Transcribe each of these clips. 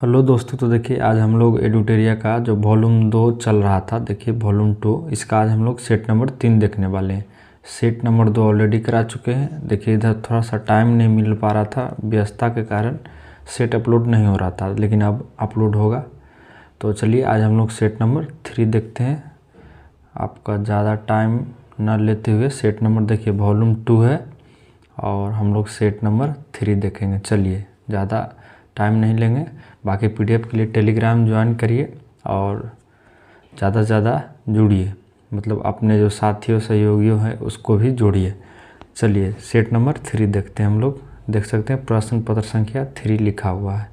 Hello दोस्तों, तो देखिए आज हम लोग एडुटेरिया का जो वॉल्यूम 2 चल रहा था, देखिए वॉल्यूम 2 इसका आज हम लोग सेट नंबर 3 देखने वाले हैं। सेट नंबर 2 ऑलरेडी करा चुके हैं। देखिए इधर थोड़ा सा टाइम नहीं मिल पा रहा था, व्यस्तता के कारण सेट अपलोड नहीं हो रहा था, लेकिन अब अपलोड होगा। तो चलिए आज हम लोग सेट नंबर 3 देखते हैं। आपका ज़्यादा टाइम न लेते हुए सेट नंबर देखिए वॉल्यूम 2 है और हम लोग सेट नंबर 3 देखेंगे। चलिए ज़्यादा टाइम नहीं लेंगे। बाकी पीडीएफ के लिए टेलीग्राम ज्वाइन करिए और ज़्यादा से ज़्यादा जुड़िए, मतलब अपने जो साथियों सहयोगियों हैं उसको भी जोड़िए। चलिए सेट नंबर 3 देखते हैं। हम लोग देख सकते हैं प्रश्न पत्र संख्या 3 लिखा हुआ है।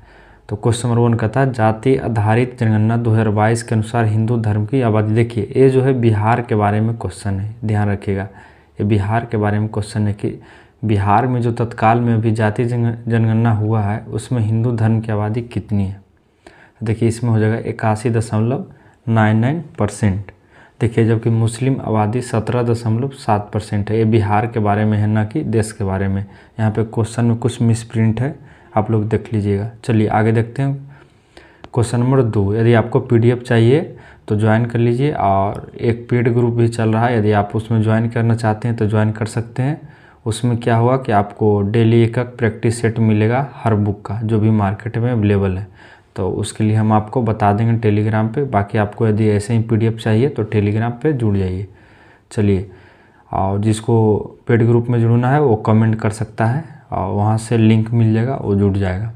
तो क्वेश्चन नंबर 1 कहता है जाति आधारित जनगणना 2022 के अनुसार हिंदू धर्म की आबादी। देखिए ये जो है बिहार के बारे में क्वेश्चन है, ध्यान रखिएगा। ये बिहार के बारे में क्वेश्चन है कि बिहार में जो तत्काल में अभी जाति जनगणना हुआ है उसमें हिंदू धर्म की आबादी कितनी है। देखिए इसमें हो जाएगा 81.99%। देखिए जबकि मुस्लिम आबादी 17.7% है। ये बिहार के बारे में है, ना कि देश के बारे में। यहाँ पे क्वेश्चन में कुछ मिसप्रिंट है, आप लोग देख लीजिएगा। चलिए आगे देखते हैं क्वेश्चन नंबर 2। यदि आपको पीडीएफ चाहिए तो ज्वाइन कर लीजिए और एक पेड ग्रुप भी चल रहा है, यदि आप उसमें ज्वाइन करना चाहते हैं तो ज्वाइन कर सकते हैं। उसमें क्या हुआ कि आपको डेली एक प्रैक्टिस सेट मिलेगा हर बुक का, जो भी मार्केट में अवेलेबल है। तो उसके लिए हम आपको बता देंगे टेलीग्राम पे। बाकी आपको यदि ऐसे ही पीडीएफ चाहिए तो टेलीग्राम पे जुड़ जाइए। चलिए, और जिसको पेड ग्रुप में जुड़ना है वो कमेंट कर सकता है और वहाँ से लिंक मिल जाएगा, वो जुड़ जाएगा।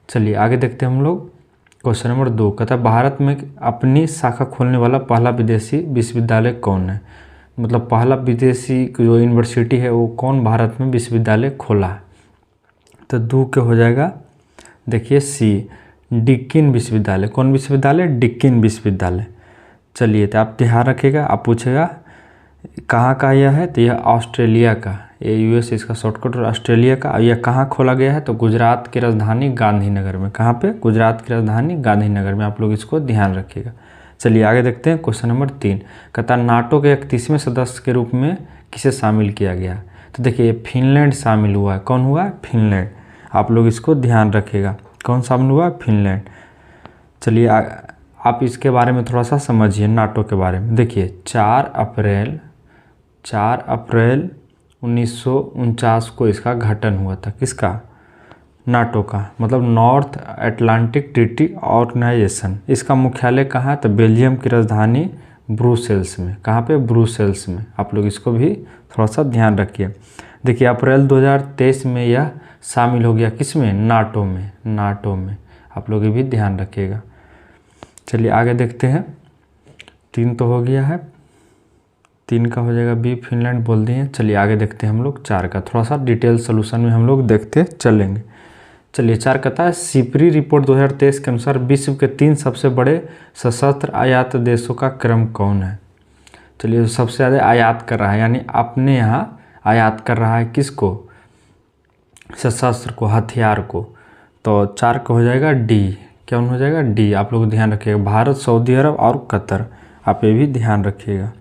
चलिए आगे देखते हैं हम लोग क्वेश्चन नंबर 2। कहता है भारत में अपनी शाखा खोलने वाला पहला विदेशी विश्वविद्यालय कौन है। मतलब पहला विदेशी जो यूनिवर्सिटी है वो कौन भारत में विश्वविद्यालय खोला है। तो 2 के हो जाएगा देखिए सी, डिक्किन विश्वविद्यालय। कौन विश्वविद्यालय? डिक्किन विश्वविद्यालय। चलिए तो आप ध्यान रखिएगा। आप पूछेगा कहाँ का यह है, तो यह ऑस्ट्रेलिया का, ये यूएस इसका शॉर्टकट, और ऑस्ट्रेलिया का। यह कहाँ खोला गया है, तो गुजरात की राजधानी गांधीनगर में। कहाँ पे? गुजरात की राजधानी गांधीनगर में। आप लोग इसको ध्यान रखिएगा। चलिए आगे देखते हैं क्वेश्चन नंबर 3। कहता नाटो के 31वें सदस्य के रूप में किसे शामिल किया गया। तो देखिए फिनलैंड शामिल हुआ है। कौन हुआ? फिनलैंड। आप लोग इसको ध्यान रखिएगा। कौन शामिल हुआ? फिनलैंड। चलिए आप इसके बारे में थोड़ा सा समझिए, नाटो के बारे में। देखिए 4 अप्रैल 1949 को इसका गठन हुआ था। किसका? नाटो का, मतलब नॉर्थ अटलांटिक ट्रीटी ऑर्गेनाइजेशन। इसका मुख्यालय कहाँ है? तो बेल्जियम की राजधानी ब्रुसेल्स में। कहाँ पे? ब्रुसेल्स में। आप लोग इसको भी थोड़ा सा ध्यान रखिए। देखिए अप्रैल 2023 में यह शामिल हो गया किस में? नाटो में। नाटो में आप लोग ये भी ध्यान रखिएगा। चलिए आगे देखते हैं। 3 तो हो गया है, 3 का हो जाएगा बी, फिनलैंड बोल दिए। चलिए आगे देखते हैं हम लोग 4 का। थोड़ा सा डिटेल सोल्यूशन में हम लोग देखते चलेंगे। चलिए 4 कहता है सिपरी रिपोर्ट 2023 के अनुसार विश्व के 3 सबसे बड़े सशस्त्र आयात देशों का क्रम कौन है। चलिए सबसे ज़्यादा आयात कर रहा है, यानी अपने यहाँ आयात कर रहा है किसको? सशस्त्र को, हथियार को। तो 4 का हो जाएगा डी। क्या हो जाएगा? डी। आप लोग ध्यान रखिएगा। भारत, सऊदी अरब और कतर। आप ये भी ध्यान रखिएगा।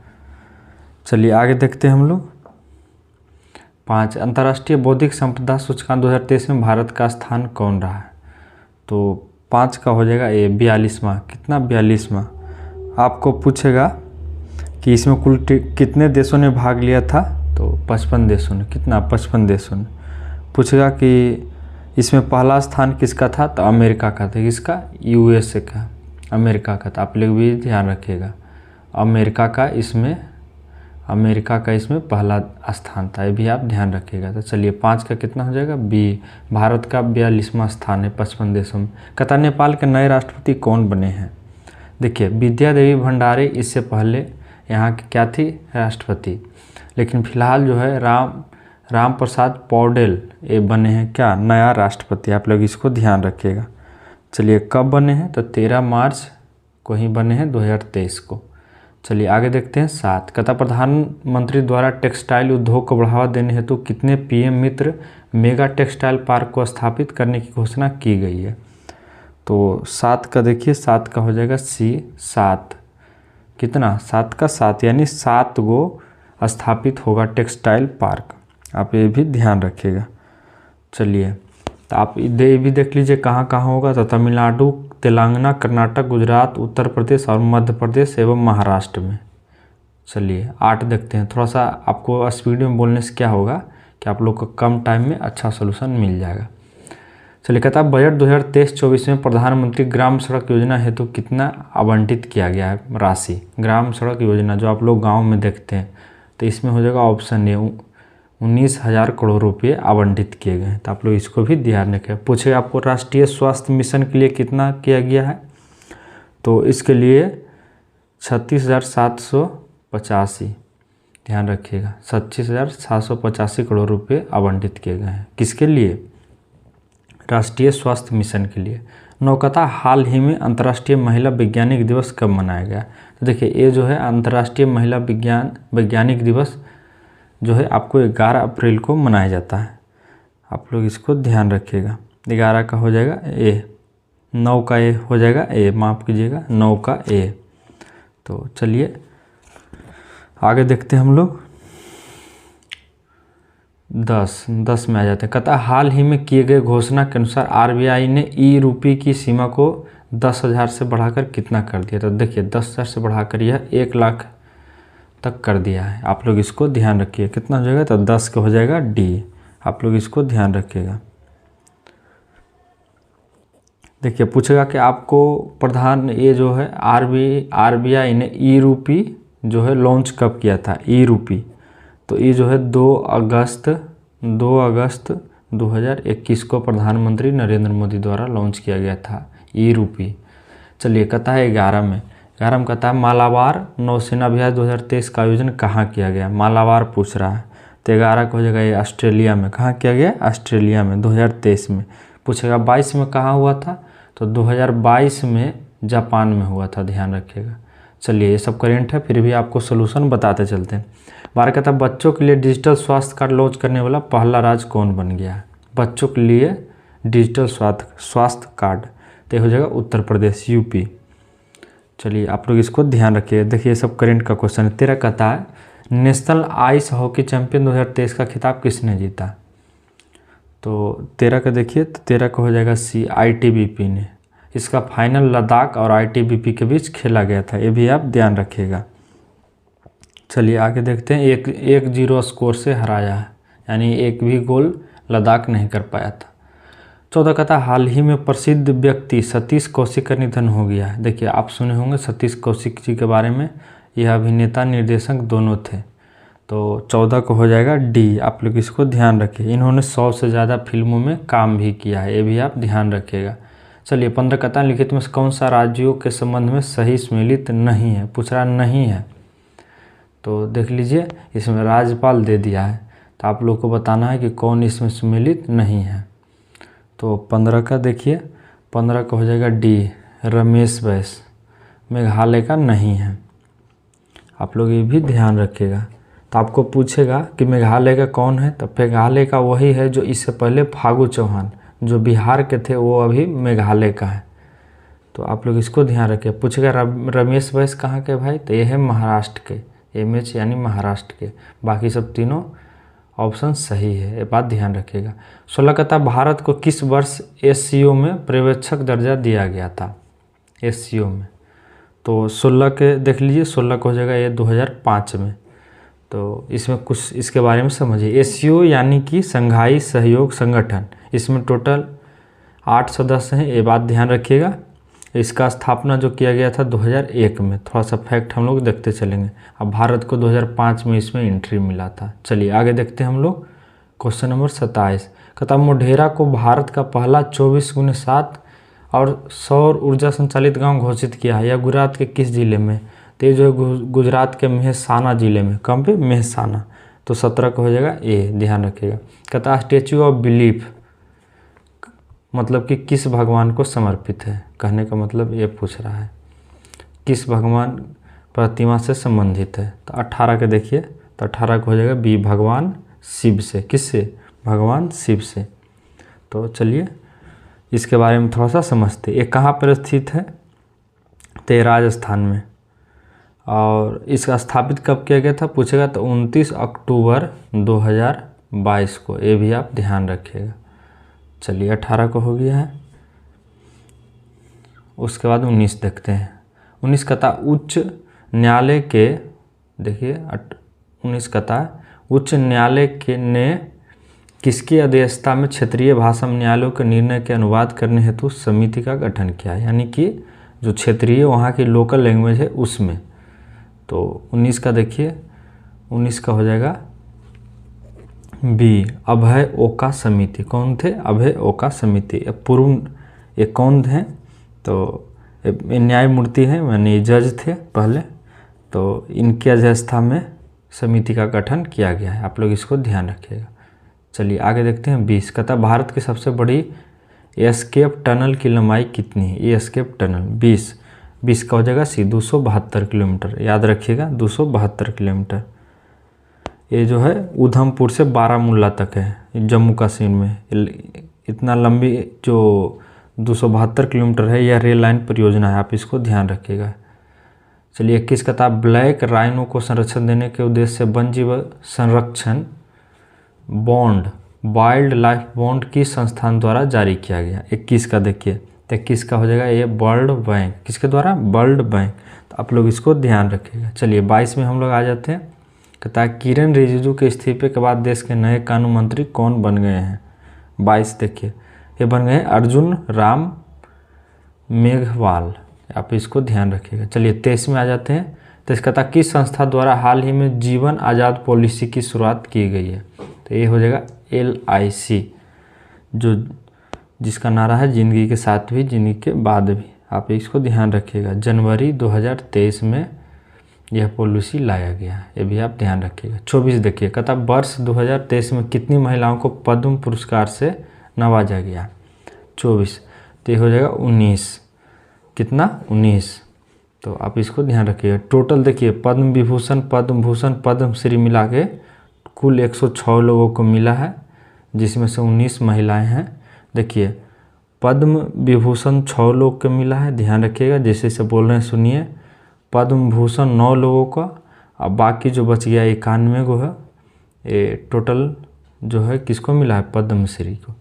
चलिए आगे देखते हैं हम लोग 5। अंतर्राष्ट्रीय बौद्धिक संपदा सूचकांक 2023 में भारत का स्थान कौन रहा है। तो 5 का हो जाएगा ए, 42वां। कितना? 42वां। आपको पूछेगा कि इसमें कुल कितने देशों ने भाग लिया था, तो 55 देशों ने। कितना? 55 देशों ने। पूछेगा कि इसमें पहला स्थान किसका था, तो अमेरिका का था। किसका? यूएसए का, अमेरिका का था। आप लोग भी ध्यान रखिएगा। अमेरिका का इसमें पहला स्थान था, ये भी आप ध्यान रखिएगा। तो चलिए 5 का कितना हो जाएगा? बी। भारत का 42वां स्थान है 55 देशों में। कहता नेपाल के नए राष्ट्रपति कौन बने हैं। देखिए विद्या देवी भंडारी इससे पहले यहाँ की क्या थी? राष्ट्रपति। लेकिन फिलहाल जो है राम प्रसाद पौडेल ये बने हैं क्या? नया राष्ट्रपति। आप लोग इसको ध्यान रखिएगा। चलिए कब बने हैं, तो 13 मार्च को ही बने हैं 2023 को। चलिए आगे देखते हैं 7। कहता प्रधानमंत्री द्वारा टेक्सटाइल उद्योग को बढ़ावा देने हेतु कितने पीएम मित्र मेगा टेक्सटाइल पार्क को स्थापित करने की घोषणा की गई है। तो 7 का देखिए, 7 का हो जाएगा सी, 7। कितना? 7 का 7, यानी 7 गो स्थापित होगा टेक्सटाइल पार्क। आप ये भी ध्यान रखिएगा। चलिए तो आप ये भी देख लीजिए कहाँ कहाँ होगा। तो तमिलनाडु, तेलंगाना, कर्नाटक, गुजरात, उत्तर प्रदेश और मध्य प्रदेश एवं महाराष्ट्र में। चलिए 8 देखते हैं। थोड़ा सा आपको स्पीड में बोलने से क्या होगा कि आप लोग को कम टाइम में अच्छा सोल्यूशन मिल जाएगा। चलिए कहता है बजट 2023-24 में प्रधानमंत्री ग्राम सड़क योजना हेतु कितना आवंटित किया गया है राशि। ग्राम सड़क योजना जो आप लोग गांव में देखते हैं, तो इसमें हो जाएगा ऑप्शन ए 19,000 करोड़ रुपये आवंटित किए गए हैं। तो आप लोग इसको भी ध्यान रखें। पूछेगा आपको राष्ट्रीय स्वास्थ्य मिशन के लिए कितना किया गया है, तो इसके लिए 36,785, ध्यान रखिएगा 36,785 करोड़ रुपये आवंटित किए गए हैं। किसके लिए? राष्ट्रीय स्वास्थ्य मिशन के लिए। नौकता हाल ही में अंतर्राष्ट्रीय महिला वैज्ञानिक दिवस कब मनाया गया? तो देखिए ये जो है अंतर्राष्ट्रीय महिला वैज्ञानिक दिवस जो है आपको 11 अप्रैल को मनाया जाता है। आप लोग इसको ध्यान रखिएगा। 11 का हो जाएगा ए, 9 का ए हो जाएगा ए, माफ़ कीजिएगा 9 का ए। तो चलिए आगे देखते हैं हम लोग। 10 में आ जाते हैं। कहता हाल ही में किए गए घोषणा के अनुसार आरबीआई ने ई रूपी की सीमा को 10,000 से बढ़ाकर कितना कर दिया? तो देखिए 10,000 से बढ़ाकर यह 1 लाख तक कर दिया है। आप लोग इसको ध्यान रखिए। कितना हो जाएगा? तो 10 का हो जाएगा डी। आप लोग इसको ध्यान रखिएगा। देखिए पूछेगा कि आपको ये जो है आरबीआई ने ई रूपी जो है लॉन्च कब किया था? ई रूपी तो ये जो है 2 अगस्त 2021 को प्रधानमंत्री नरेंद्र मोदी द्वारा लॉन्च किया गया था ई रूपी। चलिए कहता है 11 में कहता है मालाबार नौसेना अभ्यास 2023 का आयोजन कहाँ किया गया? मालाबार पूछ रहा है। तो 11 को हो जाएगा ये ऑस्ट्रेलिया में। कहाँ किया गया? ऑस्ट्रेलिया में 2023 में। पूछेगा 22 में कहाँ हुआ था? तो 2022 में जापान में हुआ था, ध्यान रखिएगा। चलिए ये सब करेंट है, फिर भी आपको सोल्यूशन बताते चलते हैं। 12 कहता है बच्चों के लिए डिजिटल स्वास्थ्य कार्ड लॉन्च करने वाला पहला राज्य कौन बन गया है? बच्चों के लिए डिजिटल स्वास्थ्य कार्ड तो हो जाएगा उत्तर प्रदेश, यूपी। चलिए आप लोग इसको ध्यान रखिए। देखिए ये सब करेंट का क्वेश्चन है। 13 कहता है नेशनल आइस हॉकी चैंपियन 2023 का खिताब किसने जीता? तो 13 का देखिए, तो 13 का हो जाएगा सी, आईटीबीपी ने। इसका फाइनल लद्दाख और आईटीबीपी के बीच खेला गया था, ये भी आप ध्यान रखिएगा। चलिए आगे देखते हैं। 1-0 स्कोर से हराया है, यानी एक भी गोल लद्दाख नहीं कर पाया था। 14 कहता हाल ही में प्रसिद्ध व्यक्ति सतीश कौशिक का निधन हो गया है। देखिए आप सुने होंगे सतीश कौशिक जी के बारे में, यह अभिनेता निर्देशक दोनों थे। तो 14 को हो जाएगा डी। आप लोग इसको ध्यान रखिए। इन्होंने 100 से ज़्यादा फिल्मों में काम भी किया है, ये भी आप ध्यान रखिएगा। चलिए 15 कहता है लिखित में कौन सा राज्यों के संबंध में सही सम्मिलित नहीं है? पूछ रहा नहीं है, तो देख लीजिए इसमें राज्यपाल दे दिया है, तो आप लोग को बताना है कि कौन इसमें सम्मिलित नहीं है। तो 15 का देखिए, 15 का हो जाएगा डी, रमेश बैस, मेघालय का नहीं है। आप लोग ये भी ध्यान रखिएगा। तो आपको पूछेगा कि मेघालय का कौन है, तो मेघालय का वही है जो इससे पहले फागू चौहान जो बिहार के थे, वो अभी मेघालय का है। तो आप लोग इसको ध्यान रखिए। पूछेगा रमेश बैस कहाँ के भाई? तो ये है महाराष्ट्र के, एमएच यानी महाराष्ट्र के। बाकी सब तीनों ऑप्शन सही है, ये बात ध्यान रखिएगा। 16 कहता भारत को किस वर्ष एससीओ में पर्यवेक्षक दर्जा दिया गया था? एससीओ में तो 16 के देख लीजिए, 16 को हो जाएगा ये 2005 में। तो इसमें कुछ इसके बारे में समझिए। एससीओ यानी कि संघाई सहयोग संगठन, इसमें टोटल 8 सदस्य हैं, ये बात ध्यान रखिएगा। इसका स्थापना जो किया गया था 2001 में। थोड़ा सा फैक्ट हम लोग देखते चलेंगे। अब भारत को 2005 में इसमें एंट्री मिला था। चलिए आगे देखते हैं हम लोग। क्वेश्चन नंबर 27 कहता मोढेरा को भारत का पहला 24x7 और सौर ऊर्जा संचालित गांव घोषित किया है। यह गुजरात के किस जिले में? तो ये जो है गुजरात के मेहसाना जिले में। कहाँ पे? मेहसाना। तो 17 का हो जाएगा ए, ध्यान रखिएगा। कहता स्टैचू ऑफ बिलीफ मतलब कि किस भगवान को समर्पित है? कहने का मतलब ये पूछ रहा है किस भगवान प्रतिमा से संबंधित है। तो 18 के देखिए, तो 18 को हो जाएगा बी, भगवान शिव से। किससे? भगवान शिव से। तो चलिए इसके बारे में थोड़ा सा समझते। ये कहाँ पर स्थित है? तो राजस्थान में। और इसका स्थापित कब किया गया था पूछेगा, तो 29 अक्टूबर 2022 को। ये भी आप ध्यान रखिएगा। चलिए 18 को हो गया है। उसके बाद 19 देखते हैं। 19 कहता उच्च न्यायालय के, देखिए 19 कहता है उच्च न्यायालय के ने किसकी अध्यक्षता में क्षेत्रीय भाषा न्यायालयों के निर्णय के अनुवाद करने हेतु समिति का गठन किया है, यानी कि जो क्षेत्रीय वहाँ की लोकल लैंग्वेज है उसमें। तो 19 का देखिए, 19 का हो जाएगा बी, अभय ओका समिति। कौन थे? अभय ओका समिति। पूर्व ये कौन हैं? तो न्यायमूर्ति हैं, यानी जज थे पहले, तो इनकी अध्यक्षता में समिति का गठन किया गया है। आप लोग इसको ध्यान रखिएगा। चलिए आगे देखते हैं। 20 कहता भारत की सबसे बड़ी एस्केप टनल की लंबाई कितनी है? ये एस्केप टनल 20 का हो जाएगा सी, 272 किलोमीटर। याद रखिएगा 272 किलोमीटर। ये जो है उधमपुर से बारामूला तक है, जम्मू कश्मीर में। इतना लंबी जो 272 किलोमीटर है यह रेल लाइन परियोजना है, आप इसको ध्यान रखिएगा। चलिए 21 का था ब्लैक राइनो को संरक्षण देने के उद्देश्य से वन जीव संरक्षण बॉन्ड, वाइल्ड लाइफ बॉन्ड किस संस्थान द्वारा जारी किया गया? 21 का देखिए, तो 21 का हो जाएगा ये वर्ल्ड बैंक। किसके द्वारा? World bank. तो आप लोग इसको ध्यान रखिएगा। चलिए 22 में हम लोग आ जाते हैं। कहता है किरेन रिजिजू के इस्तीफे के बाद देश के नए कानून मंत्री कौन बन गए हैं? 22 देखिए, ये बन गए अर्जुन राम मेघवाल। आप इसको ध्यान रखिएगा। चलिए 23 में आ जाते हैं। तो इसका था किस संस्था द्वारा हाल ही में जीवन आज़ाद पॉलिसी की शुरुआत की गई है? तो ये हो जाएगा LIC, जो जिसका नारा है जिंदगी के साथ भी जिंदगी के बाद भी। आप इसको ध्यान रखिएगा। जनवरी 2023 में यह पॉलिसी लाया गया है, ये भी आप ध्यान रखिएगा। 24 देखिए, कहता वर्ष 2023 में कितनी महिलाओं को पद्म पुरस्कार से नवाजा गया? 24, तो ये हो जाएगा 19। कितना? 19। तो आप इसको ध्यान रखिएगा। टोटल देखिए पद्म विभूषण, पद्म भूषण, पद्म श्री मिला के कुल 106 लोगों को मिला है, जिसमें से 19 महिलाएं हैं। देखिए पद्म विभूषण 6 लोग को मिला है, ध्यान रखिएगा। जैसे से बोल रहे हैं सुनिए। पद्म भूषण 9 लोगों का, और बाकी जो बच गया 91 को है। ये टोटल जो है किसको मिला है? पद्मश्री को।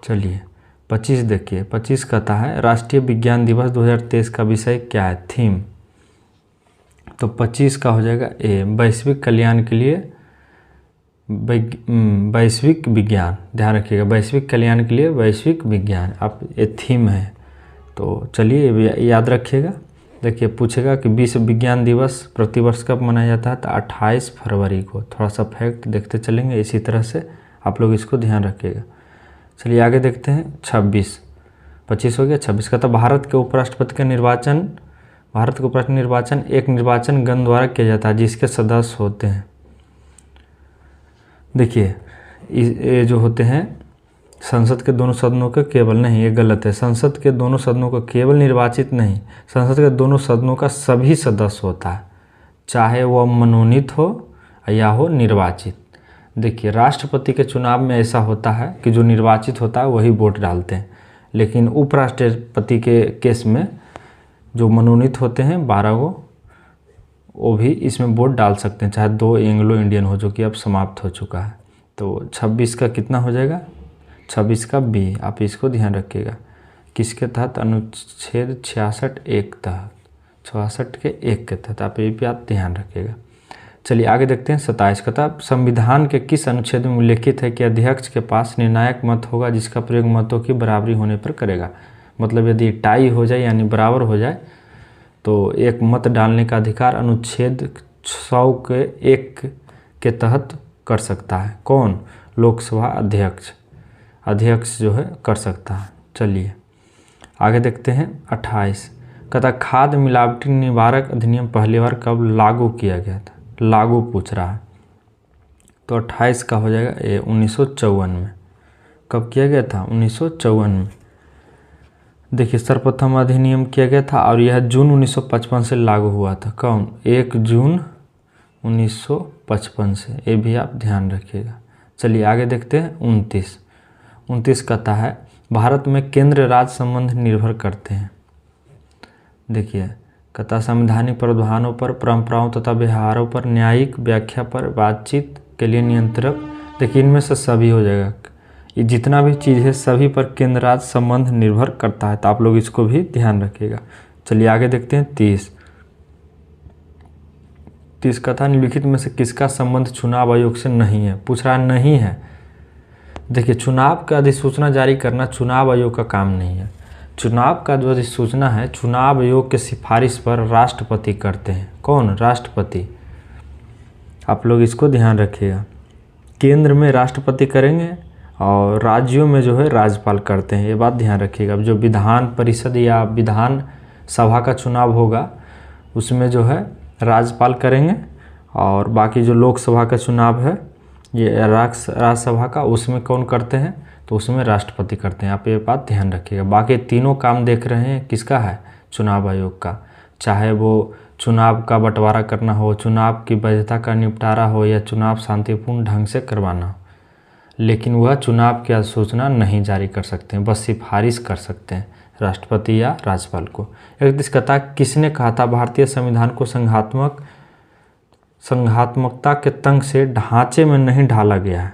चलिए 25 देखिए, 25 कहता है राष्ट्रीय विज्ञान दिवस 2023 का विषय क्या है? थीम। तो 25 का हो जाएगा ए, वैश्विक कल्याण के लिए वैश्विक विज्ञान। ध्यान रखिएगा, वैश्विक कल्याण के लिए वैश्विक विज्ञान आप ये थीम है। तो चलिए याद रखिएगा। देखिए पूछेगा कि विश्व विज्ञान दिवस प्रतिवर्ष कब मनाया जाता है? तो 28 फरवरी को। थोड़ा सा फैक्ट देखते चलेंगे, इसी तरह से आप लोग इसको ध्यान रखिएगा। चलिए आगे देखते हैं। 26, 25 हो गया। 26 का था भारत के उपराष्ट्रपति का निर्वाचन, भारत के उपराष्ट्रपति निर्वाचन एक निर्वाचन गण द्वारा किया जाता है जिसके सदस्य होते हैं। देखिए ये जो होते हैं संसद के दोनों सदनों के केवल नहीं, ये गलत है। संसद के दोनों सदनों का केवल निर्वाचित नहीं, संसद के दोनों सदनों का सभी सदस्य होता है, चाहे वह मनोनीत हो या हो निर्वाचित। देखिए राष्ट्रपति के चुनाव में ऐसा होता है कि जो निर्वाचित होता है वही वोट डालते हैं, लेकिन उपराष्ट्रपति के केस में जो मनोनीत होते हैं 12 को, वो भी इसमें वोट डाल सकते हैं, चाहे 2 एंग्लो इंडियन हो, जो कि अब समाप्त हो चुका है। तो 26 का कितना हो जाएगा? 26 का बी। आप इसको ध्यान रखिएगा। किसके तहत? अनुच्छेद 66 एक तहत, 66 के 1 के तहत। आप ये भी आप ध्यान रखिएगा। चलिए आगे देखते हैं। 27 का था संविधान के किस अनुच्छेद में उल्लेखित है कि अध्यक्ष के पास निर्णायक मत होगा जिसका प्रयोग मतों की बराबरी होने पर करेगा? मतलब यदि टाई हो जाए यानी बराबर हो जाए तो एक मत डालने का अधिकार अनुच्छेद 100 के 1 के तहत कर सकता है। कौन? लोकसभा अध्यक्ष, अध्यक्ष जो है कर सकता है। चलिए आगे देखते हैं। 28 कहता खाद्य मिलावटी निवारक अधिनियम पहली बार कब लागू किया गया था? लागू पूछ रहा है। तो 28 का हो जाएगा ये 1954 में। कब किया गया था? 1954 में। देखिए सर्वप्रथम अधिनियम किया गया था और यह जून 1955 से लागू हुआ था। कौन? 1 जून 1955 से। ये भी आप ध्यान रखिएगा। चलिए आगे देखते हैं। 29 कहता है भारत में केंद्र राज्य संबंध निर्भर करते हैं। देखिए कहता संवैधानिक प्रावधानों पर, परंपराओं तथा व्यवहारों पर, न्यायिक व्याख्या पर, बातचीत के लिए नियंत्रक। देखिए इनमें से सभी हो जाएगा। ये जितना भी चीज़ है सभी पर केंद्र राज्य संबंध निर्भर करता है, तो आप लोग इसको भी ध्यान रखिएगा। चलिए आगे देखते हैं 30 का था, निम्नलिखित में से किसका संबंध चुनाव आयोग से नहीं है। पूछ रहा नहीं है। देखिए, चुनाव का अधिसूचना जारी करना चुनाव आयोग का काम नहीं है। चुनाव का जो अधिसूचना है चुनाव आयोग के सिफारिश पर राष्ट्रपति करते हैं। कौन? राष्ट्रपति। आप लोग इसको ध्यान रखिएगा। केंद्र में राष्ट्रपति करेंगे और राज्यों में जो है राज्यपाल करते हैं, ये बात ध्यान रखिएगा। अब जो विधान परिषद या विधान सभा का चुनाव होगा उसमें जो है राज्यपाल करेंगे, और बाकी जो लोकसभा का चुनाव है ये राज्यसभा का, उसमें कौन करते हैं? तो उसमें राष्ट्रपति करते हैं। आप ये बात ध्यान रखिएगा। बाकी तीनों काम देख रहे हैं किसका है? चुनाव आयोग का। चाहे वो चुनाव का बंटवारा करना हो, चुनाव की वैधता का निपटारा हो, या चुनाव शांतिपूर्ण ढंग से करवाना हो, लेकिन वह चुनाव की अधिसूचना नहीं जारी कर सकते हैं, बस सिफारिश कर सकते हैं राष्ट्रपति या राज्यपाल को। 31 कहता है, किसने कहा था भारतीय संविधान को संघात्मकता के तंग से ढांचे में नहीं ढाला गया है?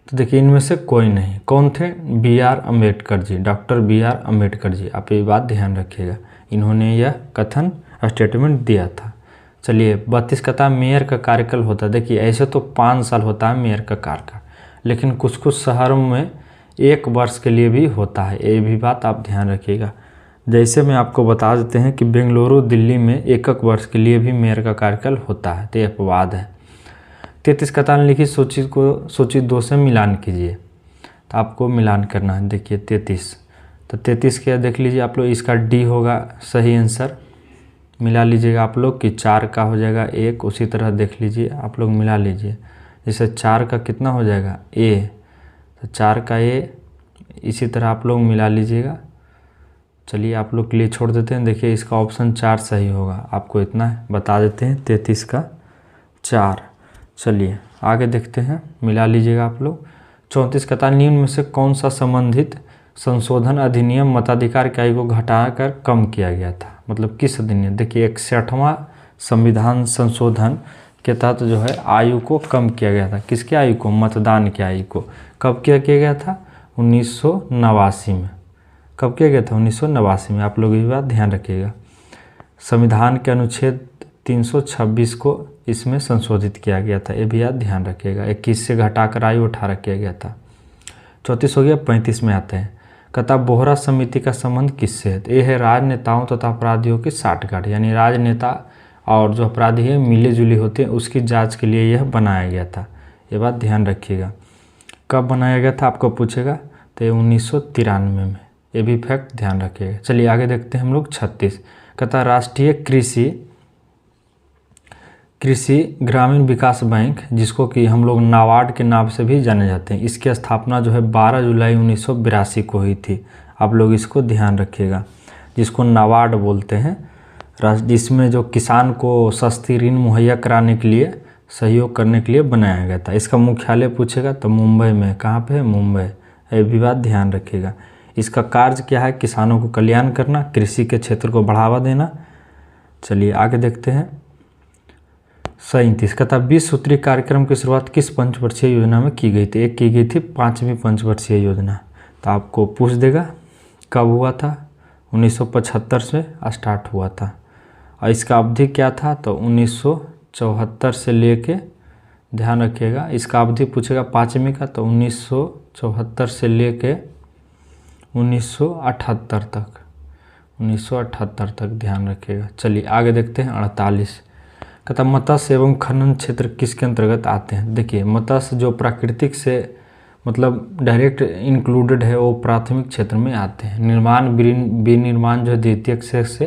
तो देखिए, इनमें से कोई नहीं। कौन थे? B.R. Ambedkar ji, doctor B.R. Ambedkar ji. आप ये बात ध्यान रखिएगा, इन्होंने यह कथन स्टेटमेंट दिया था। चलिए 32 कहता है, मेयर का कार्यकाल होता है। देखिए, ऐसे तो 5 साल होता है मेयर का कार्यकाल, लेकिन कुछ कुछ शहरों में 1 वर्ष के लिए भी होता है, ये भी बात आप ध्यान रखिएगा। जैसे मैं आपको बता देते हैं कि बेंगलुरु दिल्ली में 1 वर्ष के लिए भी मेयर का कार्यकाल होता है, तो ये अपवाद है। 33 कहता है, लिखित सूची को सूची 2 से मिलान कीजिए। तो आपको मिलान करना है। देखिए 33, तो 33 क्या देख लीजिए आप लोग, इसका डी होगा सही आंसर। मिला लीजिएगा आप लोग कि 4 का हो जाएगा 1, उसी तरह देख लीजिए आप लोग मिला लीजिए। जैसे 4 का कितना हो जाएगा? ए, तो 4 का ए, इसी तरह आप लोग मिला लीजिएगा। चलिए आप लोग के लिए छोड़ देते हैं। देखिए इसका ऑप्शन 4 सही होगा, आपको इतना बता देते हैं, 33 का 4। चलिए आगे देखते हैं, मिला लीजिएगा आप लोग। 34 कहता है, निम्न में से कौन सा संबंधित संशोधन अधिनियम मताधिकार की आयु को घटाकर कम किया गया था? मतलब किस अधिनियम? देखिए 61वां संविधान संशोधन के तहत जो है आयु को कम किया गया था। किसके आयु को? मतदान की आयु को। कब किया गया था? 1989 में। कब किया गया था? 1989 में। आप लोग ये बात ध्यान रखिएगा। संविधान के अनुच्छेद 326 को इसमें संशोधित किया गया था, ये भी आप ध्यान रखिएगा। 21 से घटाकर आयु 18 किया गया था। 34 हो गया। 35 में आते हैं। कहता बोहरा समिति का संबंध किससे है? ये है राजनेताओं तथा अपराधियों की साठगांठ, यानी राजनेता और जो अपराधी है मिले जुले होते हैं, उसकी जांच के लिए यह बनाया गया था। ये बात ध्यान रखिएगा। कब बनाया गया था आपको पूछेगा, तो 1993 में। ये भी फैक्ट ध्यान रखिएगा। चलिए आगे देखते हैं हम लोग। 36 कहता राष्ट्रीय कृषि ग्रामीण विकास बैंक, जिसको कि हम लोग नाबार्ड के नाम से भी जाने जाते हैं, इसकी स्थापना जो है 12 जुलाई 1982 को हुई थी। आप लोग इसको ध्यान रखिएगा, जिसको नाबार्ड बोलते हैं। जिसमें जो किसान को सस्ती ऋण मुहैया कराने के लिए, सहयोग करने के लिए बनाया गया था। इसका मुख्यालय पूछेगा तो मुंबई में। कहाँ पे है? मुंबई। ये भी बात ध्यान रखिएगा। इसका कार्य क्या है? किसानों को कल्याण करना, कृषि के क्षेत्र को बढ़ावा देना। चलिए आगे देखते हैं। 37 कहता 20 सूत्री कार्यक्रम की शुरुआत किस पंचवर्षीय योजना में की गई थी? एक की गई थी 5वीं पंचवर्षीय योजना। तो आपको पूछ देगा कब हुआ था? 1975 से स्टार्ट हुआ था। और इसका अवधि क्या था? तो 1974 से लेके, ध्यान रखिएगा, इसका अवधि पूछेगा 5वीं का, तो 1974 से लेके 1978 तक। 1978 तक ध्यान रखिएगा। चलिए आगे देखते हैं। 48 कहता मत्स्य एवं खनन क्षेत्र किसके अंतर्गत आते हैं? देखिए मत्स्य जो प्राकृतिक से मतलब डायरेक्ट इंक्लूडेड है, वो प्राथमिक क्षेत्र में आते हैं। निर्माण विनिर्माण जो द्वितीयक से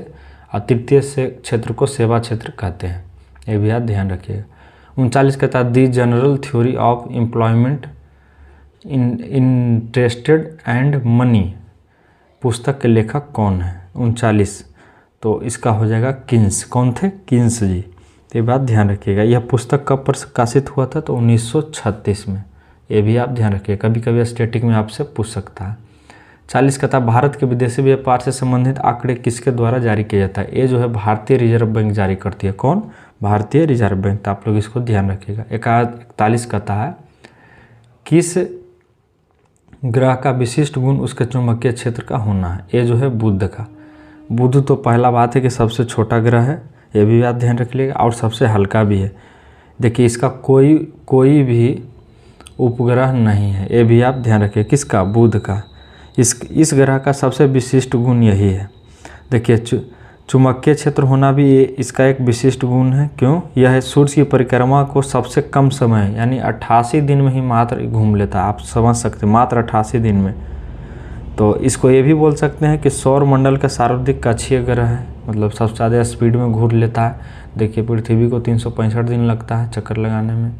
और तृतीय से क्षेत्र को सेवा क्षेत्र कहते हैं, ये भी आप ध्यान रखिएगा। 39 कहता है the general theory of employment interested and money, पुस्तक के लेखक कौन है? 39, तो इसका हो जाएगा किन्स। कौन थे? किन्स जी। तो ये बात ध्यान रखिएगा। यह पुस्तक कब प्रकाशित हुआ था? तो 1936 में। ये भी आप ध्यान रखिए, कभी कभी स्टैटिक में आपसे पूछ सकता है। 40 कहता है भारत के विदेशी व्यापार से संबंधित आंकड़े किसके द्वारा जारी किया जाता है? ये जो है भारतीय रिजर्व बैंक जारी करती है। कौन? भारतीय रिजर्व बैंक। तो आप लोग इसको ध्यान रखिएगा। 41 कहता है किस ग्रह का विशिष्ट गुण उसके चुंबकीय क्षेत्र का होना है। ये जो है बुध का, बुध तो पहला बात है कि सबसे छोटा ग्रह है, ये भी आप ध्यान रख लीजिएगा, और सबसे हल्का भी है। देखिए इसका कोई भी उपग्रह नहीं है, ये भी आप ध्यान रखिए। किसका? बुध का। इस ग्रह का सबसे विशिष्ट गुण यही है। देखिए चुंबकीय क्षेत्र होना भी ये इसका एक विशिष्ट गुण है। क्यों? यह सूर्य की परिक्रमा को सबसे कम समय यानी 88 दिन में ही मात्र घूम लेता है। आप समझ सकते हैं, मात्र 88 दिन में। तो इसको ये भी बोल सकते हैं कि सौर मंडल का सर्वाधिक कक्षीय ग्रह है, मतलब सबसे ज़्यादा स्पीड में घूर लेता है। देखिए पृथ्वी को 365 दिन लगता है चक्कर लगाने में।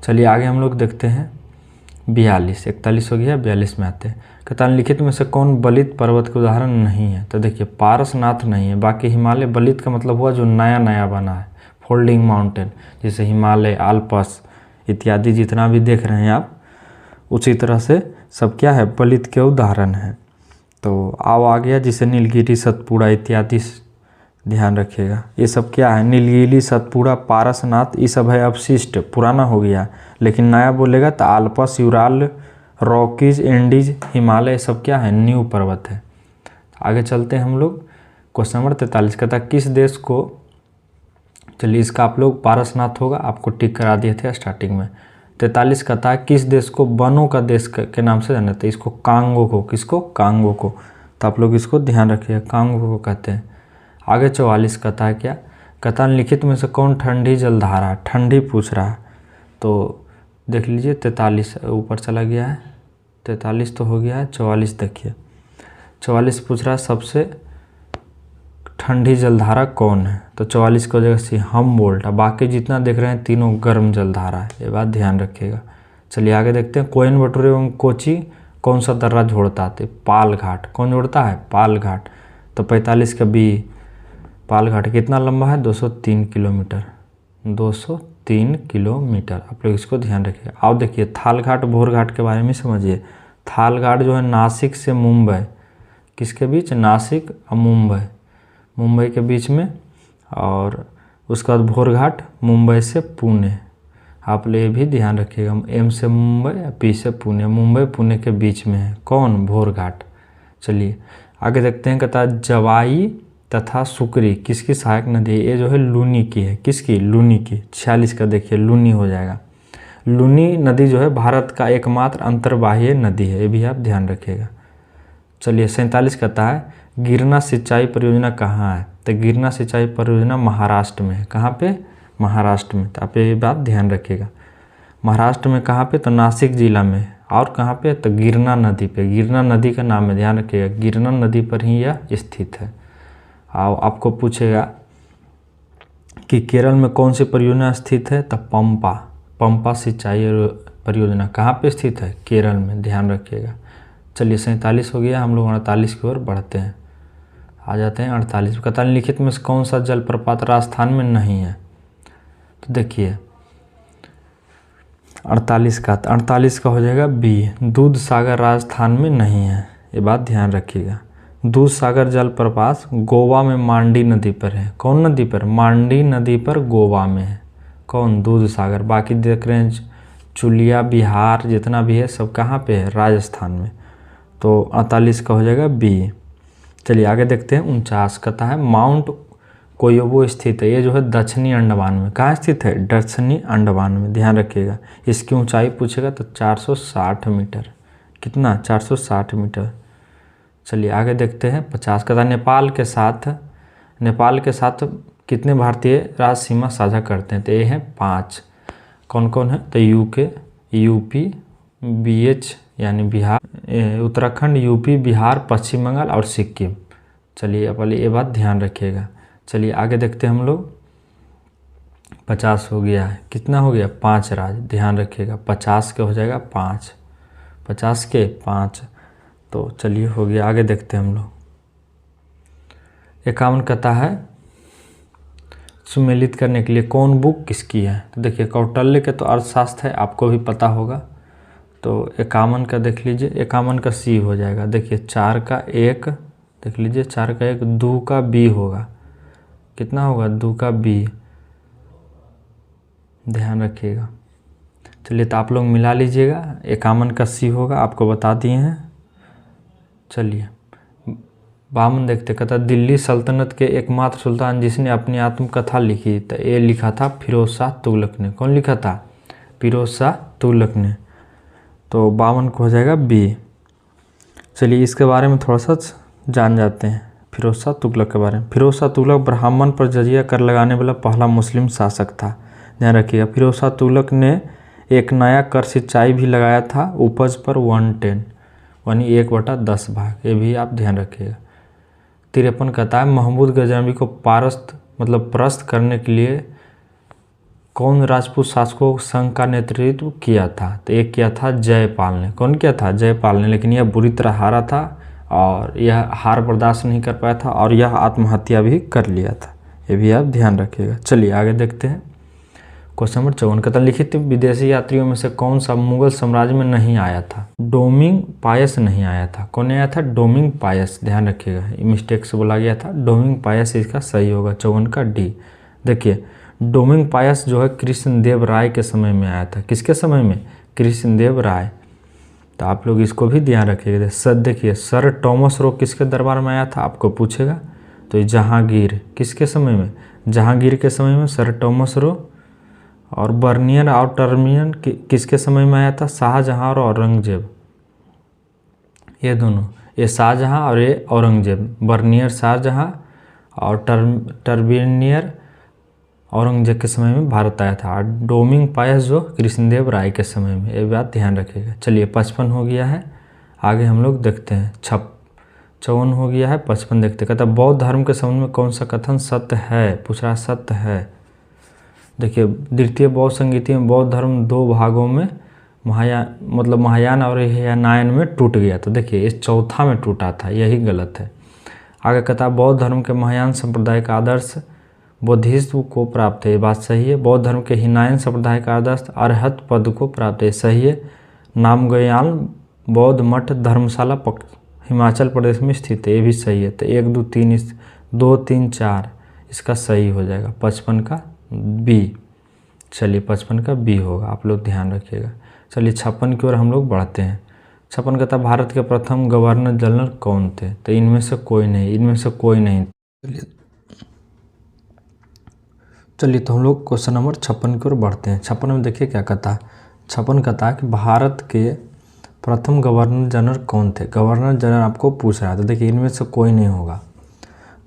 चलिए आगे हम लोग देखते हैं 42, 41 हो गया, 42 में आते हैं। कहता है लिखित में से कौन बलित पर्वत के उदाहरण नहीं है? तो देखिए पारसनाथ नहीं है, बाकी हिमालय। बलित का मतलब हुआ जो नया नया बना है, फोल्डिंग माउंटेन, जैसे हिमालय, आल्प्स इत्यादि जितना भी देख रहे हैं आप, उसी तरह से सब क्या है? बलित के उदाहरण हैं। तो आओ आ गया जिसे नीलगिरी, सतपुड़ा इत्यादि ध्यान रखिएगा। ये सब क्या है? नीलगिरी, सतपुड़ा, पारसनाथ, ये सब है अवशिष्ट, पुराना हो गया। लेकिन नया बोलेगा तो Alps, Ural, Rockies, Andes, Himalaya सब क्या है? न्यू पर्वत है। आगे चलते हैं हम लोग। क्वेश्चन नंबर 43 कहता है किस देश को, चलिए इसका आप लोग पारसनाथ होगा, आपको टिक करा दिए थे स्टार्टिंग में। 43 कहता है किस देश को वनों का देश के नाम से जाना जाता है? इसको कांगो को। किसको? कांगो को। तो आप लोग इसको ध्यान रखिए, कांगो को कहते हैं। आगे 44 कहता है क्या? कहता है लिखित में से कौन ठंडी जलधारा, ठंडी पूछ रहा है। तो देख लीजिए 43 ऊपर चला गया है, 43 तो हो गया है, 44 देखिए। 44 पूछ रहा है सबसे ठंडी जलधारा कौन है? तो 44 को जगह सी हमबोल्ट। बाकी जितना देख रहे हैं तीनों गर्म जलधारा है, ये बात ध्यान रखिएगा। चलिए आगे देखते हैं कोयम्बटूर एवं कोची कौन सा दर्रा जोड़ता है? पाल घाट। कौन जोड़ता है? पाल घाट। तो 45 का बी। पाल घाट कितना लंबा है? 203 किलोमीटर, 203 किलोमीटर। आप लोग इसको ध्यान रखिएगा। आओ देखिए थाल घाट, भोर घाट के बारे में समझिए। थाल घाट जो है नासिक से मुंबई, किसके बीच? नासिक और मुंबई के बीच में। और उसके बाद भोर घाट मुंबई से पुणे। आप लोग ये भी ध्यान रखिएगा, एम से मुंबई, पी से पुणे, मुंबई पुणे के बीच में है। कौन? भोर घाट। चलिए आगे देखते हैं। कहता है जवाई तथा सुकरी किसकी सहायक नदी है? ये जो है लूनी की है। किसकी? लूनी की। 46 का देखिए लूनी हो जाएगा। लूनी नदी जो है भारत का एकमात्र अंतर्बाह्य नदी है, ये भी आप ध्यान रखिएगा। चलिए 47 कहता है गिरना सिंचाई परियोजना कहाँ है? तो गिरना सिंचाई परियोजना महाराष्ट्र में है। कहाँ पे? महाराष्ट्र में। तो आप ये बात ध्यान रखिएगा। महाराष्ट्र में कहाँ पे? तो नासिक जिला में। और कहाँ पे? तो गिरना नदी पे। गिरना नदी का नाम है, ध्यान रखिएगा, गिरना नदी पर ही यह स्थित है। आओ आपको पूछेगा कि केरल में कौन सी परियोजना स्थित है? तो पंपा सिंचाई परियोजना कहाँ पे स्थित है? केरल में, ध्यान रखिएगा। चलिए 47 हो गया, हम लोग 48 की ओर बढ़ते हैं। आ जाते हैं 48। कहता है लिखित में कौन सा जलप्रपात राजस्थान में नहीं है? तो देखिए 48 का हो जाएगा बी, दूध सागर राजस्थान में नहीं है, ये बात ध्यान रखिएगा। दूध सागर जलप्रपात गोवा में मांडी नदी पर है। कौन नदी पर? मांडी नदी पर, गोवा में है। कौन? दूध सागर। बाकी देख रहे हैं चुलिया, बिहार जितना भी है सब कहाँ पे है? राजस्थान में। तो 48 का हो जाएगा बी। चलिए आगे देखते हैं 49। कहता है माउंट कोयोबो स्थित है, ये जो है दक्षिणी अंडमान में। कहाँ स्थित है? दक्षिणी अंडमान में, ध्यान रखिएगा। इसकी ऊंचाई पूछेगा तो 460 मीटर। कितना? 460 मीटर। चलिए आगे देखते हैं 50। कहता है नेपाल के साथ कितने भारतीय राज्य सीमा साझा करते हैं? तो ये हैं 5। कौन कौन है? तो यूपी, बीएच यानी बिहार, उत्तराखंड, यूपी, बिहार, पश्चिम बंगाल और सिक्किम। चलिए पहले ये बात ध्यान रखिएगा। चलिए आगे देखते हैं हम लोग। 50 हो गया है, कितना हो गया? 5 राज्य, ध्यान रखिएगा। 50 के हो जाएगा 5, 50 के 5। तो चलिए हो गया, आगे देखते हैं हम लोग। 51 कहता है सुमेलित करने के लिए कौन बुक किसकी है? तो देखिए कौटिल्य के तो अर्थशास्त्र है, आपको भी पता होगा। तो 51 का देख लीजिए, 51 का सी हो जाएगा। देखिए 4 का 1 देख लीजिए, 4 का 1, 2 का बी होगा। कितना होगा? 2 का बी, ध्यान रखिएगा। चलिए तो आप लोग मिला लीजिएगा, 51 का सी होगा, आपको बता दिए हैं। चलिए 52 देखते, कहता दिल्ली सल्तनत के एकमात्र सुल्तान जिसने अपनी आत्मकथा लिखी, तो ये लिखा था फिरोज शाह तुगलक ने। कौन लिखा था? फिरोज शाह तुगलक ने। तो 52 को हो जाएगा बी। चलिए इसके बारे में थोड़ा सा जान जाते हैं, फिरोज शाह तुगलक के बारे में। फिरोज शाह तुगलक ब्राह्मण पर जजिया कर लगाने वाला पहला मुस्लिम शासक था। ध्यान रखिएगा, फिरोज शाह तुगलक ने एक नया कर सिंचाई भी लगाया था, उपज पर 110 यानी 1/10 भाग। ये भी आप ध्यान रखिएगा। 53 कहता है महमूद गजनवी को परास्त करने के लिए कौन राजपूत शासकों संघ का नेतृत्व किया था? तो एक किया था जयपाल ने। कौन किया था? जयपाल ने। लेकिन यह बुरी तरह हारा था और यह हार बर्दाश्त नहीं कर पाया था और यह आत्महत्या भी कर लिया था। ये भी आप ध्यान रखिएगा। चलिए आगे देखते हैं। क्वेश्चन नंबर 54 कहता लिखित विदेशी यात्रियों में से कौन सा मुगल साम्राज्य में नहीं आया था? डोमिंग पायस नहीं आया था। कौन आया था? डोमिंग पायस। ध्यान रखिएगा, मिस्टेक से बोला गया था। डोमिंग पायस इसका सही होगा, 54 का डी। देखिए डोमिंग पायस जो है कृष्णदेव राय के समय में आया था। किसके समय में? कृष्णदेव राय। तो आप लोग इसको भी ध्यान रखिएगा। सर देखिए, सर टॉमस रो किसके दरबार में आया था आपको पूछेगा, तो ये जहांगीर। किसके समय में? जहांगीर के समय में सर टॉमस रो। और बर्नियर और टर्मियन किसके समय में आया था? शाहजहां और औरंगजेब। ये दोनों, ये शाहजहां और ये औरंगजेब। बर्नियर शाहजहां और टर्बिनियर औरंगजेब के समय में भारत आया था। और डोमिंग पायस जो कृष्णदेव राय के समय में। ये बात ध्यान रखिएगा। चलिए 55 हो गया है, आगे हम लोग देखते हैं। 54 हो गया है, 55 देखते। कहता बौद्ध धर्म के संबंध में कौन सा कथन सत्य है? पूछ रहा सत्य है। देखिए द्वितीय बौद्ध संगीति में बौद्ध धर्म 2 भागों में महायान और हिनायन में टूट गया। तो देखिए इस चौथा में टूटा था, यही गलत है। आगे कहता बौद्ध धर्म के महायान संप्रदाय का आदर्श बोधिसत्व को प्राप्त है। ये बात सही है। बौद्ध धर्म के हिनायन संप्रदाय का आदर्श अरहत पद को प्राप्त है। सही है। नामग्याल बौद्ध मठ धर्मशाला हिमाचल प्रदेश में स्थित है। ये भी सही है। तो 1 2 3 2 3 4 इसका सही हो जाएगा, 55 का बी। चलिए 55 का बी होगा, आप लोग ध्यान रखिएगा। चलिए 56 की ओर हम लोग बढ़ते हैं। 56 कहता भारत के प्रथम गवर्नर जनरल कौन थे? तो इनमें से कोई नहीं, इनमें से कोई नहीं। चलिए तो हम लोग क्वेश्चन नंबर 56 की ओर बढ़ते हैं। 56 में देखिए क्या कहता है। 56 कहता है कि भारत के प्रथम गवर्नर जनरल कौन थे? गवर्नर जनरल आपको पूछ रहा था। देखिए इनमें से कोई नहीं होगा,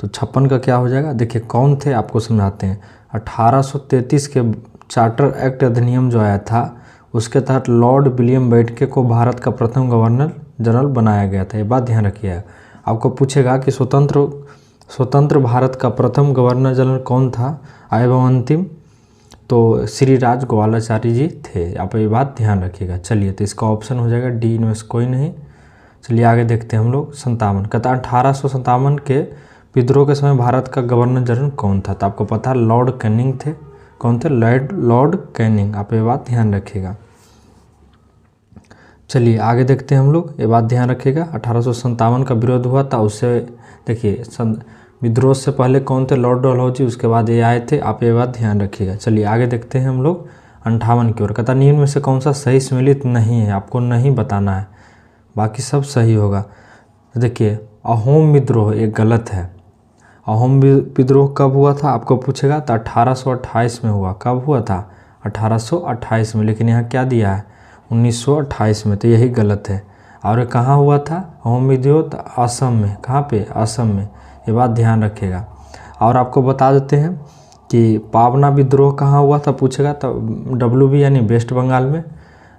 तो 56 का क्या हो जाएगा? देखिए कौन थे आपको समझाते हैं। 1833 के चार्टर एक्ट अधिनियम जो आया था उसके तहत लॉर्ड विलियम बेंटिक को भारत का प्रथम गवर्नर जनरल बनाया गया था। ये बात ध्यान रखिएगा। आपको पूछेगा कि स्वतंत्र भारत का प्रथम गवर्नर जनरल कौन था एवं अंतिम, तो श्री राजगोपालाचारी जी थे। आप ये बात ध्यान रखिएगा। चलिए तो इसका ऑप्शन हो जाएगा डी, इनमें से कोई नहीं। चलिए आगे देखते हैं हम लोग। 57 कहता 1857 के विद्रोह के समय भारत का गवर्नर जनरल कौन था? तो आपको पता है लॉर्ड कैनिंग थे। कौन थे? Lord Canning. आप ये बात ध्यान रखिएगा। चलिए आगे देखते हैं हम लोग, ये बात ध्यान रखिएगा। 1857 का विरोध हुआ था, उससे देखिए विद्रोह से पहले कौन थे? लॉर्ड डलहौजी, उसके बाद ये आए थे। आप ये बात ध्यान रखिएगा। चलिए आगे देखते हैं हम लोग 58 की ओर। कहता निम्न में से कौन सा सही सम्मिलित नहीं है? आपको नहीं बताना है, बाकी सब सही होगा। देखिए अहोम विद्रोह एक गलत है। अहोम विद्रोह कब हुआ था आपको पूछेगा, तो 1828 में हुआ। कब हुआ था? 1828 में। लेकिन यहाँ क्या दिया है? 1928 में, तो यही गलत है। और कहाँ हुआ था अहोम विद्रोह? तो असम में। कहाँ पे? असम में। ये बात ध्यान रखिएगा। और आपको बता देते हैं कि पावना विद्रोह कहाँ हुआ था पूछेगा, तो WB यानी वेस्ट बंगाल में।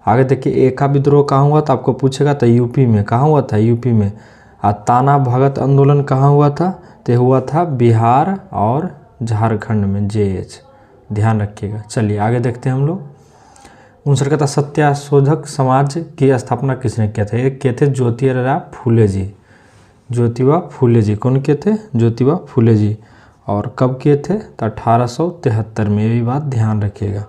आगे देखिए एका विद्रोह कहाँ हुआ था आपको पूछेगा, तो यूपी में। कहाँ हुआ था? यूपी में। ताना भगत आंदोलन कहाँ हुआ था? तो हुआ था बिहार और झारखंड में, JH। ध्यान रखिएगा। चलिए आगे देखते हैं हम लोग। 59 कहता सत्याशोधक समाज की स्थापना किसने किया था? ये किए थे ज्योतिराव फूले जी। ज्योतिबा फूले जी। कौन किए थे? ज्योतिबा फूले जी। और कब किए थे? तो 1873 में। ये भी बात ध्यान रखिएगा।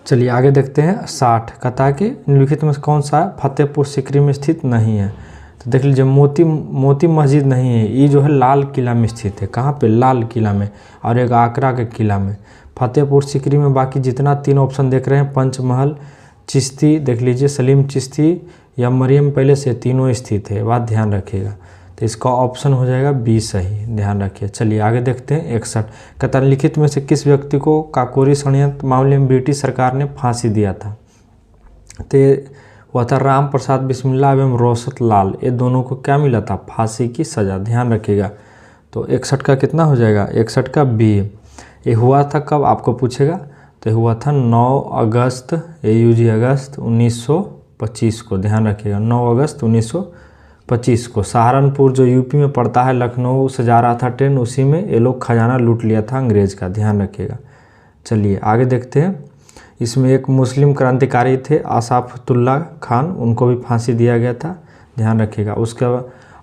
चलिए आगे देखते हैं। 60 कहता है कि निम्नलिखित में कौन सा फतेहपुर सीकरी में स्थित नहीं है? तो देख लीजिए मोती मस्जिद नहीं है। ये जो है लाल किला में स्थित है। कहाँ पे? लाल किला में। और एक आगरा के किला में। फतेहपुर सीकरी में बाकी जितना 3 ऑप्शन देख रहे हैं, पंचमहल, चिश्ती देख लीजिए, सलीम चिश्ती या मरियम पहले से, तीनों स्थित है, बात ध्यान रखिएगा। तो इसका ऑप्शन हो जाएगा बी सही, ध्यान रखिए। चलिए आगे देखते हैं। 61 कहता लिखित में से किस व्यक्ति को काकोरी षड्यंत्र मामले में ब्रिटिश सरकार ने फांसी दिया था? तो वह था राम प्रसाद बिस्मिल्ला एवं रोशत लाल, ये दोनों को क्या मिला था? फांसी की सज़ा, ध्यान रखिएगा। तो 61 का कितना हो जाएगा? 61 का बी। ये हुआ था कब आपको पूछेगा? तो हुआ था 9 अगस्त AUG अगस्त 1925 को, ध्यान रखिएगा 9 अगस्त 1925 को। सहारनपुर जो यूपी में पड़ता है, लखनऊ से जा रहा था ट्रेन, उसी में ये लोग खजाना लूट लिया था अंग्रेज़ का, ध्यान रखिएगा। चलिए आगे देखते हैं। इसमें एक मुस्लिम क्रांतिकारी थे आसाफुल्लाह खान, उनको भी फांसी दिया गया था, ध्यान रखिएगा। उसके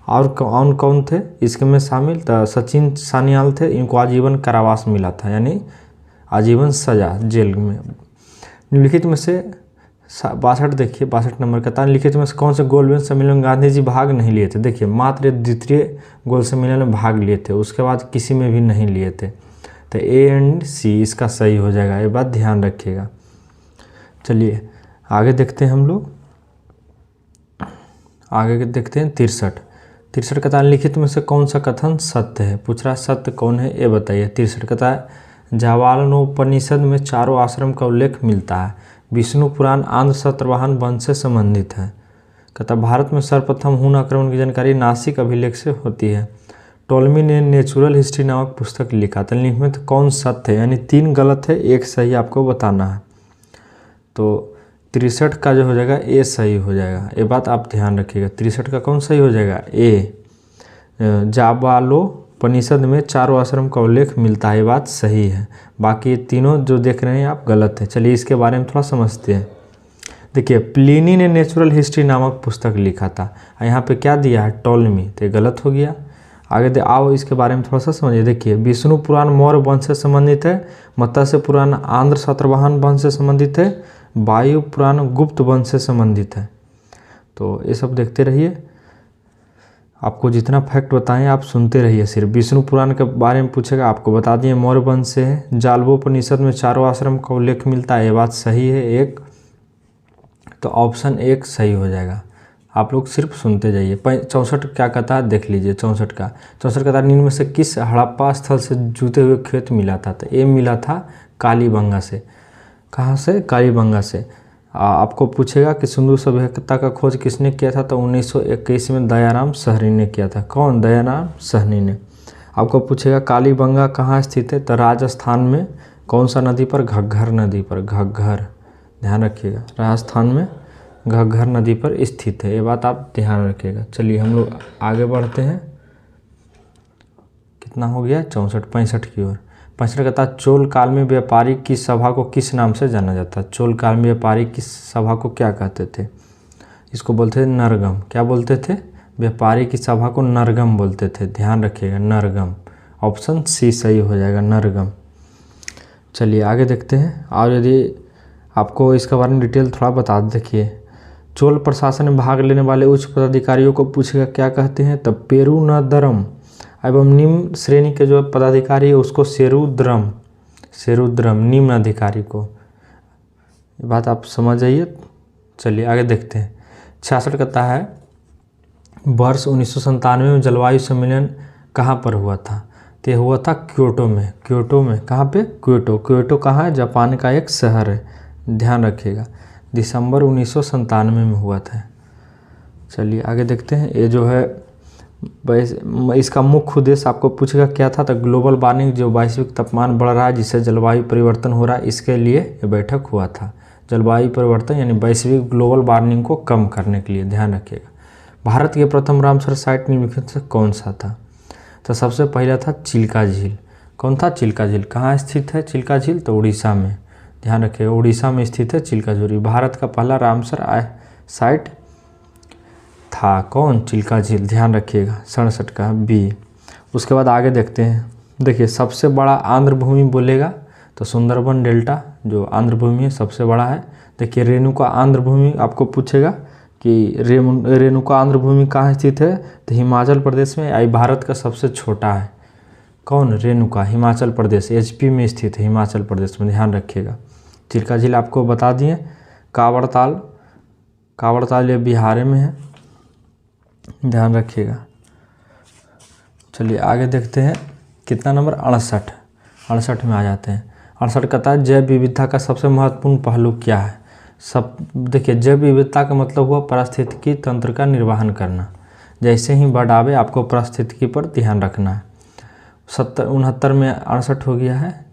और कौन कौन थे इसके में शामिल? तो सचिन सान्याल थे, इनको आजीवन कारावास मिला था, यानी आजीवन सजा जेल में। निम्नलिखित में से 62 देखिए, 62 नंबर का निम्नलिखित में से कौन से गोलमेज सम्मेलन में गांधी जी भाग नहीं लिए थे? देखिए मात्र द्वितीय गोल सम्मेलन में भाग लिए थे, उसके बाद किसी में भी नहीं लिए थे। तो A एंड C इसका सही हो जाएगा, ये बात ध्यान रखिएगा। चलिए आगे देखते हैं हम लोग, आगे देखते हैं 63 का लिखित में से कौन सा कथन सत्य है? पूछ रहा सत्य कौन है ये बताइए। 63 का जावालनोपनिषद में चारों आश्रम का उल्लेख मिलता है। विष्णु पुराण आंध्र सतवाहन वंश से संबंधित है। कहता भारत में सर्वप्रथम हुन आक्रमण की जानकारी नासिक अभिलेख से होती है। टोलमी ने नेचुरल हिस्ट्री नामक पुस्तक लिखा था। लिंक में तो कौन सत्य है? यानी 3 गलत है, 1 सही आपको बताना है। तो 63 का जो हो जाएगा A सही हो जाएगा, ये बात आप ध्यान रखिएगा। 63 का कौन सही हो जाएगा? A। जाबालोपनिषद में चारों आश्रम का उल्लेख मिलता है, ये बात सही है। बाकी तीनों जो देख रहे हैं आप गलत है। चलिए इसके बारे में थोड़ा समझते हैं। देखिए प्लिनी ने नेचुरल हिस्ट्री नामक पुस्तक लिखा था, यहाँ पे क्या दिया है? टोलमी, तो गलत हो गया। आगे आओ इसके बारे में थोड़ा सा समझिए। देखिए विष्णु पुराण मौर्य वंश से संबंधित है, मत्स्य पुराण आंध्र सतवाहन वंश से संबंधित है, वायु पुराण गुप्त वंश से संबंधित है। तो ये सब देखते रहिए, आपको जितना फैक्ट बताएं आप सुनते रहिए। सिर्फ विष्णु पुराण के बारे में पूछेगा आपको बता दिए मौर्य वंश से है। जालवोपनिषद में चारों आश्रम का उल्लेख मिलता है, ये बात सही है 1। तो ऑप्शन 1 सही हो जाएगा। आप लोग सिर्फ सुनते जाइए। 64 क्या कहता है देख लीजिए। 64 का निम्न में से किस हड़प्पा स्थल से जुते हुए खेत मिला था? तो ये मिला था कालीबंगा से। कहाँ से? कालीबंगा से। आपको पूछेगा कि सिंधु सभ्यता का खोज किसने किया था? तो 1921 में दयाराम साहनी ने किया था। कौन? दयाराम साहनी ने। आपको पूछेगा कालीबंगा कहाँ स्थित है? तो राजस्थान में। कौन सा नदी पर? घग्घर नदी पर। घग्घर, ध्यान रखिएगा, राजस्थान में घग्घर नदी पर स्थित है, ये बात आप ध्यान रखिएगा। चलिए हम लोग आगे बढ़ते हैं। कितना हो गया? 64, 65 की ओर। 65 कहता है चोल काल में व्यापारी की सभा को किस नाम से जाना जाता है? चोल काल में व्यापारी की सभा को क्या कहते थे? इसको बोलते थे नरगम। क्या बोलते थे? व्यापारी की सभा को नरगम बोलते थे, ध्यान रखिएगा, नरगम। ऑप्शन C सही हो जाएगा, नरगम। चलिए आगे देखते हैं। और यदि आपको इसके बारे में डिटेल थोड़ा बता देखिए। चोल प्रशासन में भाग लेने वाले उच्च पदाधिकारियों को पूछेगा क्या कहते हैं? तब पेरुनदरम एवं निम्न श्रेणी के जो पदाधिकारी है उसको सेरुद्रम निम्न अधिकारी को। ये बात आप समझ जाइए। चलिए आगे देखते हैं। 66 कहता है वर्ष 1997 में जलवायु सम्मेलन कहाँ पर हुआ था? तो हुआ था क्योटो में। क्योटो में कहाँ पे? क्योटो कहाँ है? जापान का एक शहर है, ध्यान रखिएगा। दिसंबर 1997 में हुआ था। चलिए आगे देखते हैं। ये जो है इसका मुख्य उद्देश्य आपको पूछेगा क्या था? तो ग्लोबल वार्मिंग, जो वैश्विक तापमान बढ़ रहा है जिससे जलवायु परिवर्तन हो रहा है, इसके लिए ये बैठक हुआ था। जलवायु परिवर्तन यानी वैश्विक ग्लोबल वार्मिंग को कम करने के लिए, ध्यान रखिएगा। भारत के प्रथम रामसर साइट निम्नलिखित से कौन सा था? तो सबसे पहला था चिल्का झील। कौन था? चिल्का झील। कहाँ स्थित है चिल्का झील? तो उड़ीसा में, ध्यान रखिएगा, उड़ीसा में स्थित है चिल्का झील। भारत का पहला रामसर साइट था कौन? चिल्का झील, ध्यान रखिएगा। 67 का बी। उसके बाद आगे देखते हैं। देखिए सबसे बड़ा आंध्र भूमि बोलेगा तो सुंदरबन डेल्टा जो आंध्र भूमि है सबसे बड़ा है। देखिए रेणुका आंध्र भूमि आपको पूछेगा कि रेणुका आंध्र भूमि कहाँ स्थित है? तो हिमाचल प्रदेश में। आई भारत का सबसे छोटा है। कौन? रेणुका, हिमाचल प्रदेश, HP में स्थित है, हिमाचल प्रदेश में, ध्यान रखिएगा। चिल्का झील आपको बता दिए। कावड़ताल, कावड़ताल ये बिहार में है, ध्यान रखिएगा। चलिए आगे देखते हैं कितना नंबर 68, 68 में आ जाते हैं। 68 कहता है जैव विविधता का सबसे महत्वपूर्ण पहलू क्या है। सब देखिए, जैव विविधता का मतलब हुआ पारिस्थितिकी तंत्र का निर्वहन करना। जैसे ही वर्ड आवे आपको पारिस्थितिकी पर ध्यान रखना है। 69 में 68 हो गया है।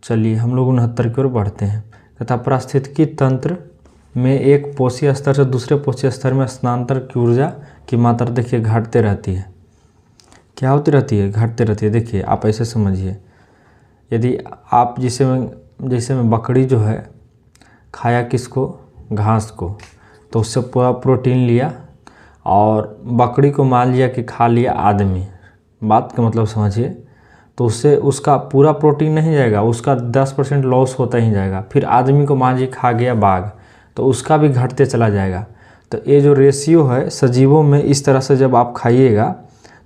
चलिए हम लोग 69 की ओर बढ़ते हैं। तथा पारिस्थितिकी तंत्र में एक पोषी स्तर से दूसरे पोषी स्तर में स्थानांतरण की ऊर्जा की मात्रा देखिए घटते रहती है। क्या होती रहती है? घटते रहती है। देखिए आप ऐसे समझिए, यदि आप जैसे में बकरी जो है खाया किसको? घास को, तो उससे पूरा प्रोटीन लिया और बकरी को मान लिया कि खा लिया आदमी। बात का मतलब समझिए, तो उससे उसका पूरा प्रोटीन नहीं जाएगा, उसका 10% लॉस होता ही जाएगा। फिर आदमी को मान लीजिए खा गया बाघ, तो उसका भी घटते चला जाएगा। तो ये जो रेशियो है सजीवों में, इस तरह से जब आप खाइएगा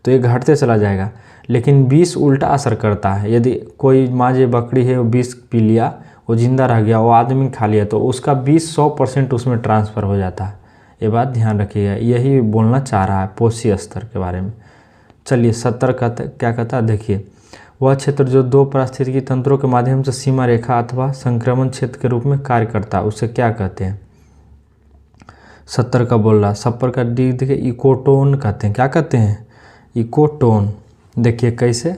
तो ये घटते चला जाएगा। लेकिन विष उल्टा असर करता है। यदि कोई मान लीजिए बकरी है, वो विष पी लिया, वो जिंदा रह गया, वो आदमी खा लिया, तो उसका 20-100% उसमें ट्रांसफ़र हो जाता है। ये बात ध्यान रखिएगा, यही बोलना चाह रहा है पोषी स्तर के बारे में। चलिए 70 का क्या कहता है? देखिए, वह क्षेत्र जो दो पारिस्थितिकी तंत्रों के माध्यम से सीमा रेखा अथवा संक्रमण क्षेत्र के रूप में कार्य करता है, उसे क्या कहते हैं? 70 का बोल रहा है। 70 का डी देखिए, इकोटोन कहते हैं। क्या कहते हैं? इकोटोन। देखिए कैसे,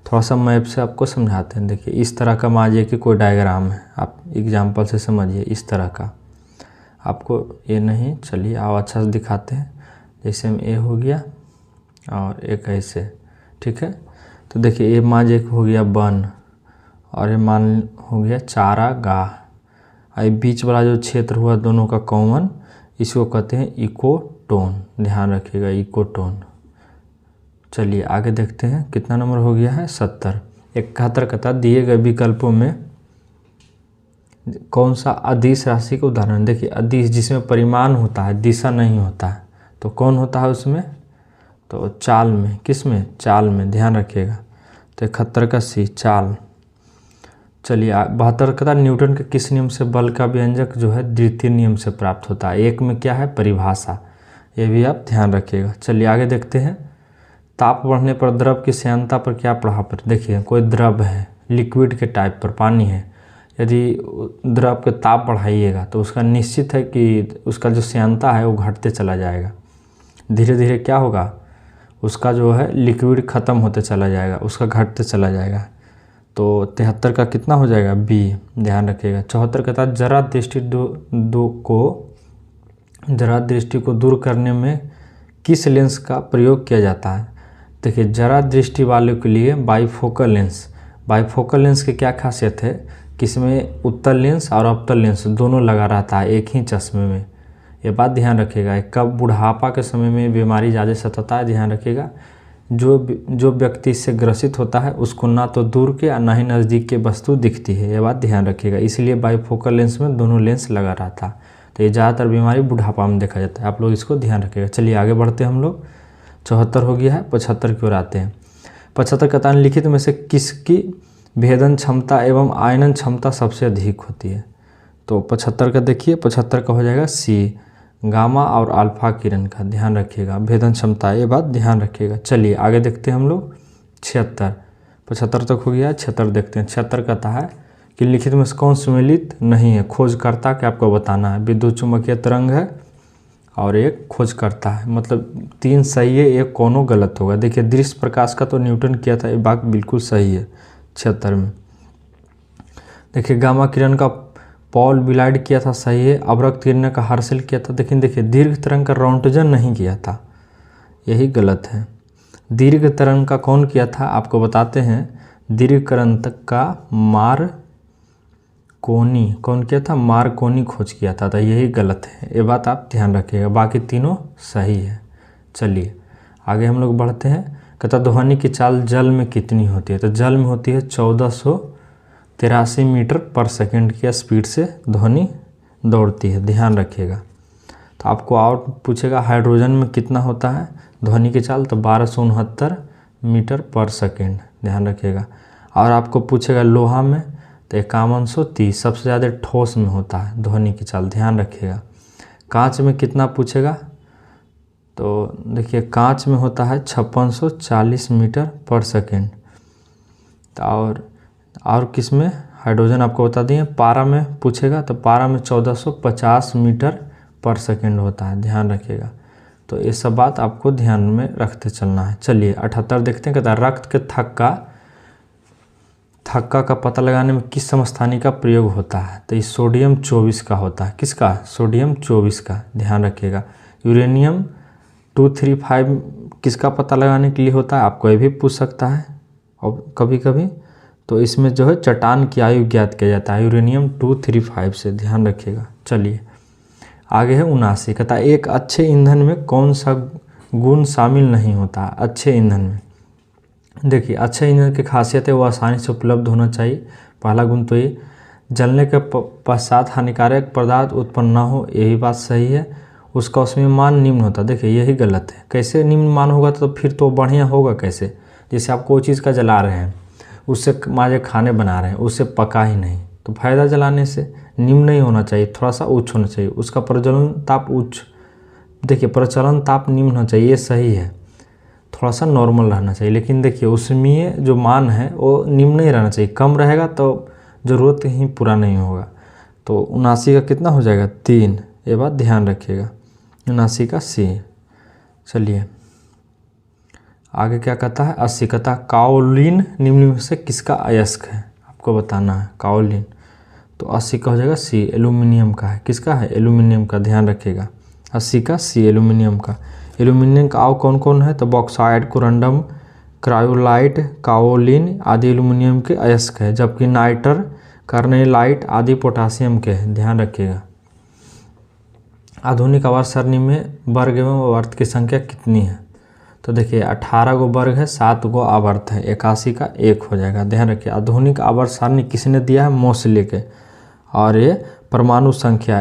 थोड़ा सा मैप से आपको समझाते हैं। देखिए इस तरह का मान लीजिए कि कोई डायग्राम है, आप एग्जाम्पल से समझिए। इस तरह का आपको ये नहीं, चलिए आप अच्छा से दिखाते हैं। जैसे में ए हो गया और एक ऐसे, ठीक है। तो देखिए ये मान लीजिए हो गया वन और ये मान हो गया चारागाह। ये बीच वाला जो क्षेत्र हुआ दोनों का कॉमन, इसको कहते हैं इकोटोन। ध्यान रखिएगा, इकोटोन। चलिए आगे देखते हैं कितना नंबर हो गया है? 70। 71 कहता दिए गए विकल्पों में कौन सा अदिश राशि का उदाहरण? देखिए अदिश जिसमें परिमाण होता है, दिशा नहीं होता है, तो कौन होता है उसमें? तो चाल में। किस में? चाल में। ध्यान रखिएगा। तो 71 का सी, चाल। चलिए 72 कहता न्यूटन के किस नियम से बल का व्यंजक जो है द्वितीय नियम से प्राप्त होता है? एक में क्या है? परिभाषा। ये भी आप ध्यान रखिएगा। चलिए आगे देखते हैं। ताप बढ़ने पर द्रव की श्यानता पर क्या प्रभाव पड़ता है? देखिए कोई द्रव है, लिक्विड के टाइप पर, पानी है, यदि द्रव के ताप बढ़ाइएगा तो उसका निश्चित है कि उसका जो श्यानता है वो घटते चला जाएगा। धीरे धीरे क्या होगा? उसका जो है लिक्विड ख़त्म होते चला जाएगा, उसका घटते चला जाएगा। तो 73 का कितना हो जाएगा? बी। ध्यान रखिएगा। 74 के तहत जरा दृष्टि को दूर करने में किस लेंस का प्रयोग किया जाता है? देखिए जरा दृष्टि वालों के लिए बाइफोकल लेंस। बाइफोकल लेंस की क्या खासियत है कि इसमें उत्तल लेंस और अवतल लेंस दोनों लगा रहता है एक ही चश्मे में। ये बात ध्यान रखिएगा। कब? बुढ़ापा के समय में बीमारी ज़्यादा सताता है। ध्यान रखिएगा। जो व्यक्ति इससे ग्रसित होता है उसको ना तो दूर के और ना ही नज़दीक के वस्तु दिखती है। ये बात ध्यान रखिएगा। इसलिए बाइफोकल लेंस में दोनों लेंस लगा रहता है। तो ये ज़्यादातर बीमारी बुढ़ापा में देखा जाता है। आप लोग इसको ध्यान रखिएगा। चलिए आगे बढ़ते हैं हम लोग। 74 हो गया है। 75 की ओर आते हैं। 75 कहता है लिखित में से किसकी भेदन क्षमता एवं आयनन क्षमता सबसे अधिक होती है? तो 75 का देखिए, 75 का हो जाएगा सी, गामा और अल्फा किरण का। ध्यान रखिएगा, भेदन क्षमता, ये बात ध्यान रखिएगा। चलिए आगे देखते हैं हम लोग। 76, 75 तक हो गया। 76 देखते हैं। 76 कहता है कि लिखित में से कौन सम्मिलित नहीं है? खोजकर्ता के आपको बताना है। विद्युत चुम्बकीय तरंग है और एक खोजकर्ता है, मतलब 3 सही है, एक कोनो गलत होगा। देखिए दृश्य प्रकाश का तो न्यूटन किया था, ये बात बिल्कुल सही है 76 में। देखिए गामा किरण का पॉल विलाइड किया था, सही है। अवरक्त किरण का हर्शल किया था। देखिए दीर्घ तरंग का रोंटजन नहीं किया था, यही गलत है। दीर्घ तरंग का कौन किया था आपको बताते हैं। दीर्घ तरंग का मार्कोनी कौन किया था? मार्कोनी खोज किया था, तो यही गलत है। ये बात आप ध्यान रखिएगा। बाकी तीनों सही है। चलिए आगे हम लोग बढ़ते हैं। कहता ध्वनि की चाल जल में कितनी होती है? तो जल में होती है 1483 मीटर पर सेकंड की स्पीड से ध्वनि दौड़ती है। ध्यान रखिएगा। तो आपको और पूछेगा हाइड्रोजन में कितना होता है ध्वनि की चाल? तो 1269 मीटर पर सेकंड। ध्यान रखिएगा। और आपको पूछेगा लोहा में, तो 5130 सबसे ज़्यादा ठोस में होता है ध्वनि की चाल, ध्यान रखिएगा। कांच में कितना पूछेगा, तो देखिए कांच में होता है 5640 मीटर पर सेकेंड। और किस में, हाइड्रोजन आपको बता दिए। पारा में पूछेगा तो पारा में 1450 मीटर पर सेकेंड होता है, ध्यान रखिएगा। तो ये सब बात आपको ध्यान में रखते चलना है। चलिए 78 देखते हैं, कहता है रक्त के थक्का का पता लगाने में किस समस्थानिक का प्रयोग होता है, तो ये सोडियम 24 का होता है। किसका, सोडियम 24 का, ध्यान रखिएगा। यूरेनियम 235 किसका पता लगाने के लिए होता है, आपको ये भी पूछ सकता है और कभी कभी। तो इसमें जो है चट्टान की आयु ज्ञात किया जाता है यूरेनियम 235 से, ध्यान रखिएगा। चलिए आगे है 79, कहता है एक अच्छे ईंधन में कौन सा गुण शामिल नहीं होता। अच्छे ईंधन में देखिए, अच्छे ईंधन की खासियत है वो आसानी से उपलब्ध होना चाहिए। पहला गुण तो ये, जलने के पश्चात हानिकारक पदार्थ उत्पन्न ना हो, यही बात सही है। उसका उसमें मान निम्न होता, देखिए यही गलत है। कैसे निम्न मान होगा, तो फिर तो बढ़िया होगा कैसे। जैसे आप कोई चीज़ का जला रहे हैं, उससे माजे खाने बना रहे हैं, उससे पका ही नहीं, तो फायदा जलाने से। निम्न नहीं होना चाहिए, थोड़ा सा उच्च होना चाहिए। उसका प्रज्वलन ताप उच्च, देखिए प्रचलन ताप निम्न होना चाहिए, ये सही है। थोड़ा सा नॉर्मल रहना चाहिए, लेकिन देखिए उसमें जो मान है वो निम्न नहीं रहना चाहिए। कम रहेगा तो ज़रूरत ही पूरा नहीं होगा। तो 79 का कितना हो जाएगा, 3। ये बात ध्यान रखिएगा, 79 का सी। चलिए आगे क्या कहता है, 80 कहता है काओलिन निम्न में से किसका अयस्क है, आपको बताना है काओलिन। तो 80 का हो जाएगा सी, एल्यूमिनियम का है। किसका है, एल्यूमिनियम का, ध्यान रखिएगा। 80 का सी, एल्यूमिनियम का। एल्यूमिनियम का और कौन कौन है, तो बॉक्साइड, कोरंडम, क्रायोलाइट, काओलिन आदि एल्यूमिनियम के अयस्क है, जबकि नाइटर, कार्नेलाइट आदि पोटासियम के हैं, ध्यान रखिएगा। आधुनिक आवर्त सारणी में वर्ग एवं आवर्त की संख्या कितनी है, तो देखिए 18 गो वर्ग है, 7 गो आवर्त है, 81 का 1 हो जाएगा, ध्यान रखिए। आधुनिक आवर्त सारणी किसने दिया है, मोसले के। और ये परमाणु संख्या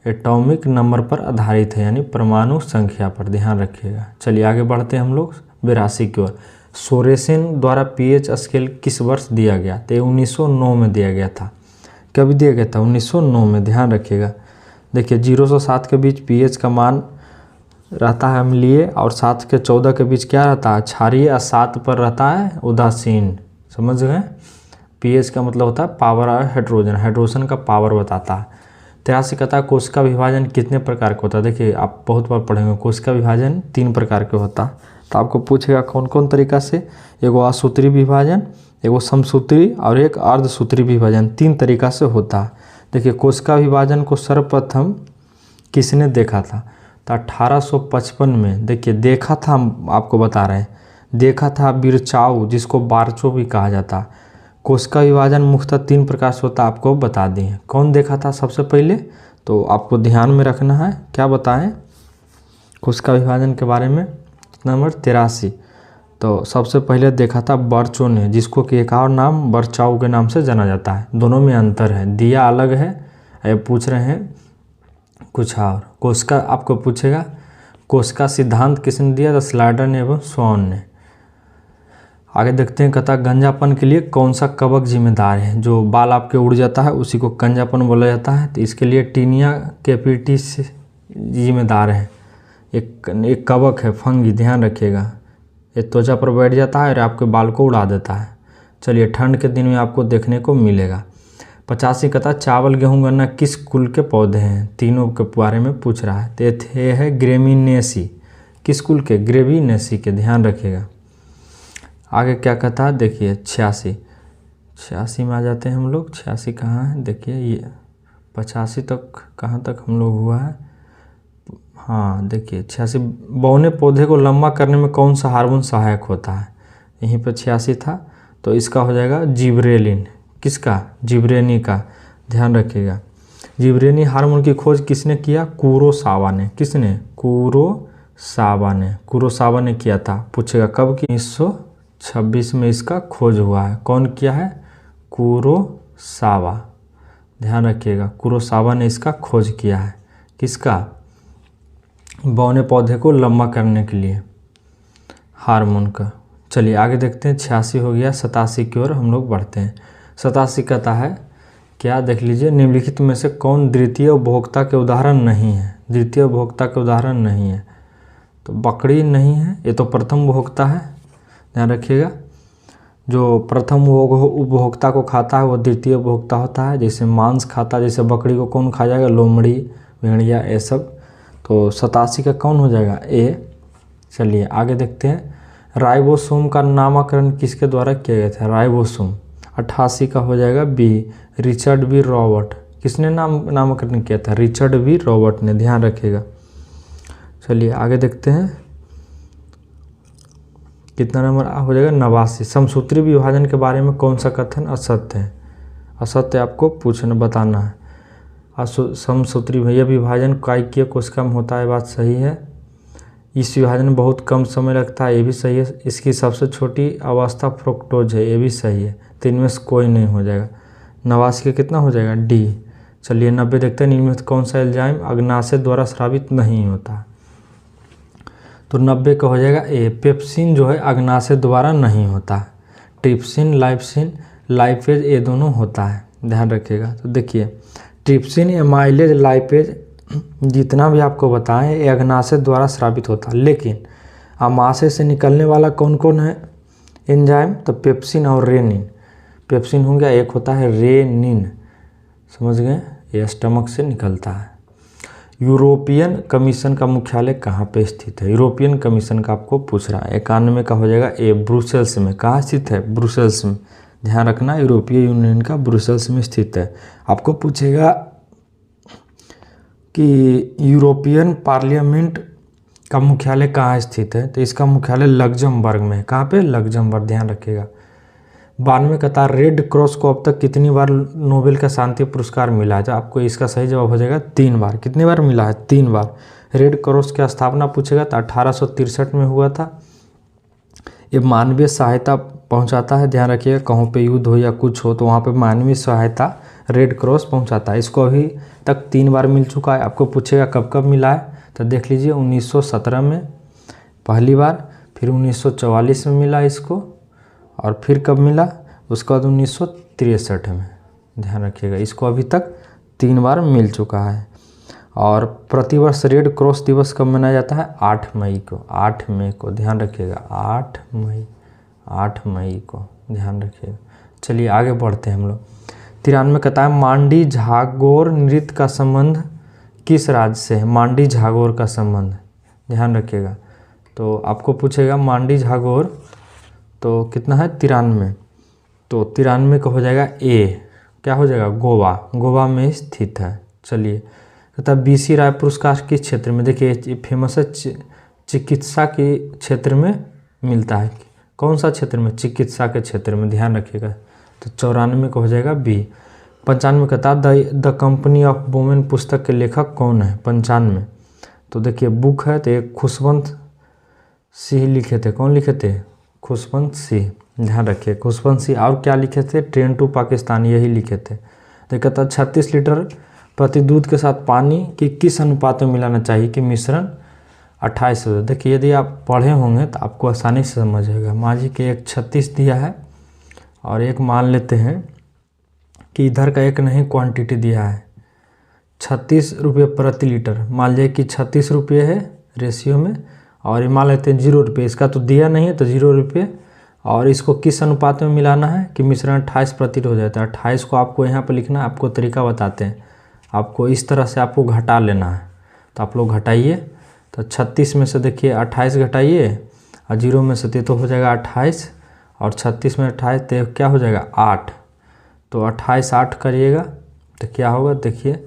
एटॉमिक नंबर पर आधारित है, यानी परमाणु संख्या पर, ध्यान रखिएगा। चलिए आगे बढ़ते हैं हम लोग 82 की ओर। सोरेसेन द्वारा पीएच स्केल किस वर्ष दिया गया, तो 1909 में दिया गया था। कब दिया गया था, 1909 में, ध्यान रखिएगा। देखिए 0 से 7 के बीच पीएच का मान रहता है अम्लीय, और 7 के 14 के बीच क्या रहता है, क्षारीय, और 7 पर रहता है उदासीन। समझ गए। पीएच का मतलब होता है पावर और हाइड्रोजन का पावर बताता है। 83 कहता है कोशिका विभाजन कितने प्रकार का होता है। देखिए आप बहुत बार पढ़ेंगे, कोशिका विभाजन 3 प्रकार के होता है। तो आपको पूछेगा कौन कौन तरीका से, एगो असूत्री विभाजन, एगो समसूत्री और एक अर्धसूत्री विभाजन, 3 तरीका से होता है। देखिए कोशिका विभाजन को सर्वप्रथम किसने देखा था, तो 1855 में। देखिए देखा था, हम आपको बता रहे हैं, देखा था बिरचाऊ, जिसको बारचो भी कहा जाता है। कोशिका विभाजन मुख्यतः 3 प्रकार से होता है, आपको बता दिए। कौन देखा था सबसे पहले, तो आपको ध्यान में रखना है, क्या बताएं कोशिका विभाजन के बारे में। नंबर 83, तो सबसे पहले देखा था बर्चो ने, जिसको कि एक और नाम बरचाऊ के नाम से जाना जाता है। दोनों में अंतर है, दिया अलग है। ये पूछ रहे हैं कुछ और। कोशिका आपको पूछेगा कोशिका सिद्धांत किसने दिया, तो स्लाइडर ने एवं स्वॉन ने। आगे देखते हैं, कहता गंजापन के लिए कौन सा कवक जिम्मेदार है। जो बाल आपके उड़ जाता है उसी को गंजापन बोला जाता है। तो इसके लिए टीनिया कैपिटिस जिम्मेदार है। एक कवक है, फंगी, ध्यान रखिएगा। ये त्वचा पर बैठ जाता है और आपके बाल को उड़ा देता है। चलिए ठंड के दिन में आपको देखने को मिलेगा। 85 कहता चावल, गेहूं, गन्ना किस कुल के पौधे हैं, तीनों के बारे में पूछ रहा है। तो ये है ग्रेमिनेसी, किस कुल के, ग्रेविनेसी के, ध्यान रखिएगा। आगे क्या कहता है, देखिए 86 में आ जाते हैं हम लोग। 86 कहाँ है, देखिए ये 85 तक कहाँ तक हम लोग हुआ है। हाँ देखिए 86, बौने पौधे को लंबा करने में कौन सा हार्मोन सहायक होता है, यहीं पर 86 था। तो इसका हो जाएगा जिब्रेलिन, किसका, जिब्रेनी का, ध्यान रखिएगा। जिब्रेनी हार्मोन की खोज किसने किया, कुरोसावा ने। किसने, कुरोसावा ने किया था। पूछेगा कब की, 1926 में इसका खोज हुआ है। कौन किया है, कुरोसावा, ध्यान रखिएगा। कुरोसावा ने इसका खोज किया है, किसका, बौने पौधे को लंबा करने के लिए हार्मोन का। चलिए आगे देखते हैं, 86 हो गया। 87 की ओर हम लोग बढ़ते हैं। 87 कहता है क्या, देख लीजिए, निम्नलिखित में से कौन द्वितीय उपभोक्ता के उदाहरण नहीं है। द्वितीय उपभोक्ता के उदाहरण नहीं है तो बकरी नहीं है, ये तो प्रथम उपभोक्ता है, ध्यान रखिएगा। जो प्रथम उपभोक्ता को खाता है वो द्वितीय उपभोक्ता होता है। जैसे मांस खाता है, जैसे बकरी को कौन खा जाएगा, लोमड़ी, भेड़िया, ये सब। तो 87 का कौन हो जाएगा, ए। चलिए आगे देखते हैं, राइबोसोम का नामकरण किसके द्वारा किया गया था, राइबोसोम। 88 का हो जाएगा बी, रिचर्ड बी रॉबर्ट। किसने नामकरण किया था, रिचर्ड बी रॉबर्ट ने, ध्यान रखिएगा। चलिए आगे देखते हैं, कितना नंबर हो जाएगा, 89। समसूत्री विभाजन के बारे में कौन सा कथन असत्य है। असत्य आपको पूछना बताना है। समसूत्री यह विभाजन कायकीय कोशिका में होता है, बात सही है। इस विभाजन में बहुत कम समय लगता है, ये भी सही है। इसकी सबसे छोटी अवस्था फ्रुक्टोज है, ये भी सही है। तो इनमें से कोई नहीं हो जाएगा। 89 का कितना हो जाएगा, डी। चलिए 90 देखते हैं, इनमें से कौन सा एंजाइम अग्नाशय द्वारा स्रावित नहीं होता। तो 90 का हो जाएगा ए, पेप्सिन जो है अग्नाशय द्वारा नहीं होता। ट्रिप्सिन, लाइप्सिन, लाइपेज, ये दोनों होता है, ध्यान रखिएगा। तो देखिए ट्रिप्सिन, एमाइलेज, लाइपेज जितना भी आपको बताएं ये अग्नाशय द्वारा स्रावित होता है। लेकिन आमाशय से निकलने वाला कौन कौन है एंजाइम, तो पेप्सिन और रेनिन। पेप्सिन हो गया, एक होता है रेनिन, समझ गए, ये स्टमक से निकलता है। यूरोपियन कमीशन का मुख्यालय कहाँ पे स्थित है, यूरोपियन कमीशन का आपको पूछ रहा है। 91 का हो जाएगा ए, ब्रुसेल्स में। कहाँ स्थित है, ब्रुसेल्स में, ध्यान रखना, यूरोपीय यूनियन का ब्रुसेल्स में स्थित है। आपको पूछेगा कि यूरोपियन पार्लियामेंट का मुख्यालय कहाँ स्थित है, तो इसका मुख्यालय लग्जमबर्ग में है। कहाँ पे, लग्जमबर्ग, ध्यान रखिएगा। 92 कतार, रेड क्रॉस को अब तक कितनी बार नोबेल का शांति पुरस्कार मिला है। आपको इसका सही जवाब हो जाएगा 3 बार। कितनी बार मिला है, 3 बार। रेड क्रॉस की स्थापना पूछेगा तो 1863 में हुआ था। ये मानवीय सहायता पहुंचाता है, ध्यान रखिएगा, कहीं पे युद्ध हो या कुछ हो तो वहाँ पे मानवीय सहायता रेड क्रॉस पहुंचाता है। इसको अभी तक 3 बार मिल चुका है। आपको पूछेगा कब कब मिला है, तो देख लीजिए 1917 में पहली बार, फिर 1944 में मिला इसको, और फिर कब मिला, उसके बाद 1963 में, ध्यान रखिएगा। इसको अभी तक 3 बार मिल चुका है। और प्रतिवर्ष रेड क्रॉस दिवस कब मनाया जाता है, 8 मई को। 8 मई को, ध्यान रखिएगा, 8 मई को, ध्यान रखिएगा। चलिए आगे बढ़ते हैं हम लोग। 93 कहता है मांडी झागोर नृत्य का संबंध किस राज्य से है, मांडी झागोर का संबंध, ध्यान रखिएगा। तो आपको पूछेगा मांडी झागोर, तो कितना है 93, तो 93 का हो जाएगा ए, क्या हो जाएगा, गोवा, गोवा में स्थित है। चलिए कहता है BC राय पुरस्कार किस क्षेत्र में, देखिए फेमस है, चिकित्सा के क्षेत्र में मिलता है। कौन सा क्षेत्र में, चिकित्सा के क्षेत्र में, ध्यान रखिएगा। तो 94 का हो जाएगा बी। 95 कहता है द कंपनी ऑफ वुमेन पुस्तक के लेखक कौन है, 95। तो देखिए बुक है, तो एक खुशवंत सिंह लिखे थे, कौन लिखे थे, खुशवंत सिंह, ध्यान रखिए, खुशवंत सिंह। और क्या लिखे थे, ट्रेन टू पाकिस्तान, यही लिखे थे। तो कहता है 36 लीटर प्रति दूध के साथ पानी की किस अनुपात में मिलाना चाहिए कि मिश्रण 28 हो। देखिए यदि आप पढ़े होंगे तो आपको आसानी से समझ आएगा। मान लीजिए कि एक 36 दिया है और एक मान लेते हैं कि इधर का एक नहीं क्वांटिटी दिया है 36 रुपये प्रति लीटर। मान लीजिए कि 36 रुपये है रेशियो में, और ये मान लेते हैं 0 रुपये, इसका तो दिया नहीं है तो 0 रुपये, और इसको किस अनुपात में मिलाना है कि मिश्रण 28% हो जाता है। 28 को आपको यहाँ पर लिखना है, आपको तरीका बताते हैं। आपको इस तरह से आपको घटा लेना है, तो आप लोग घटाइए। तो 36 में से देखिए 28 घटाइए और 0 में से तो हो जाएगा 28, और 36 में 28 तो क्या हो जाएगा 8। तो 28 8 करिएगा तो क्या होगा, देखिए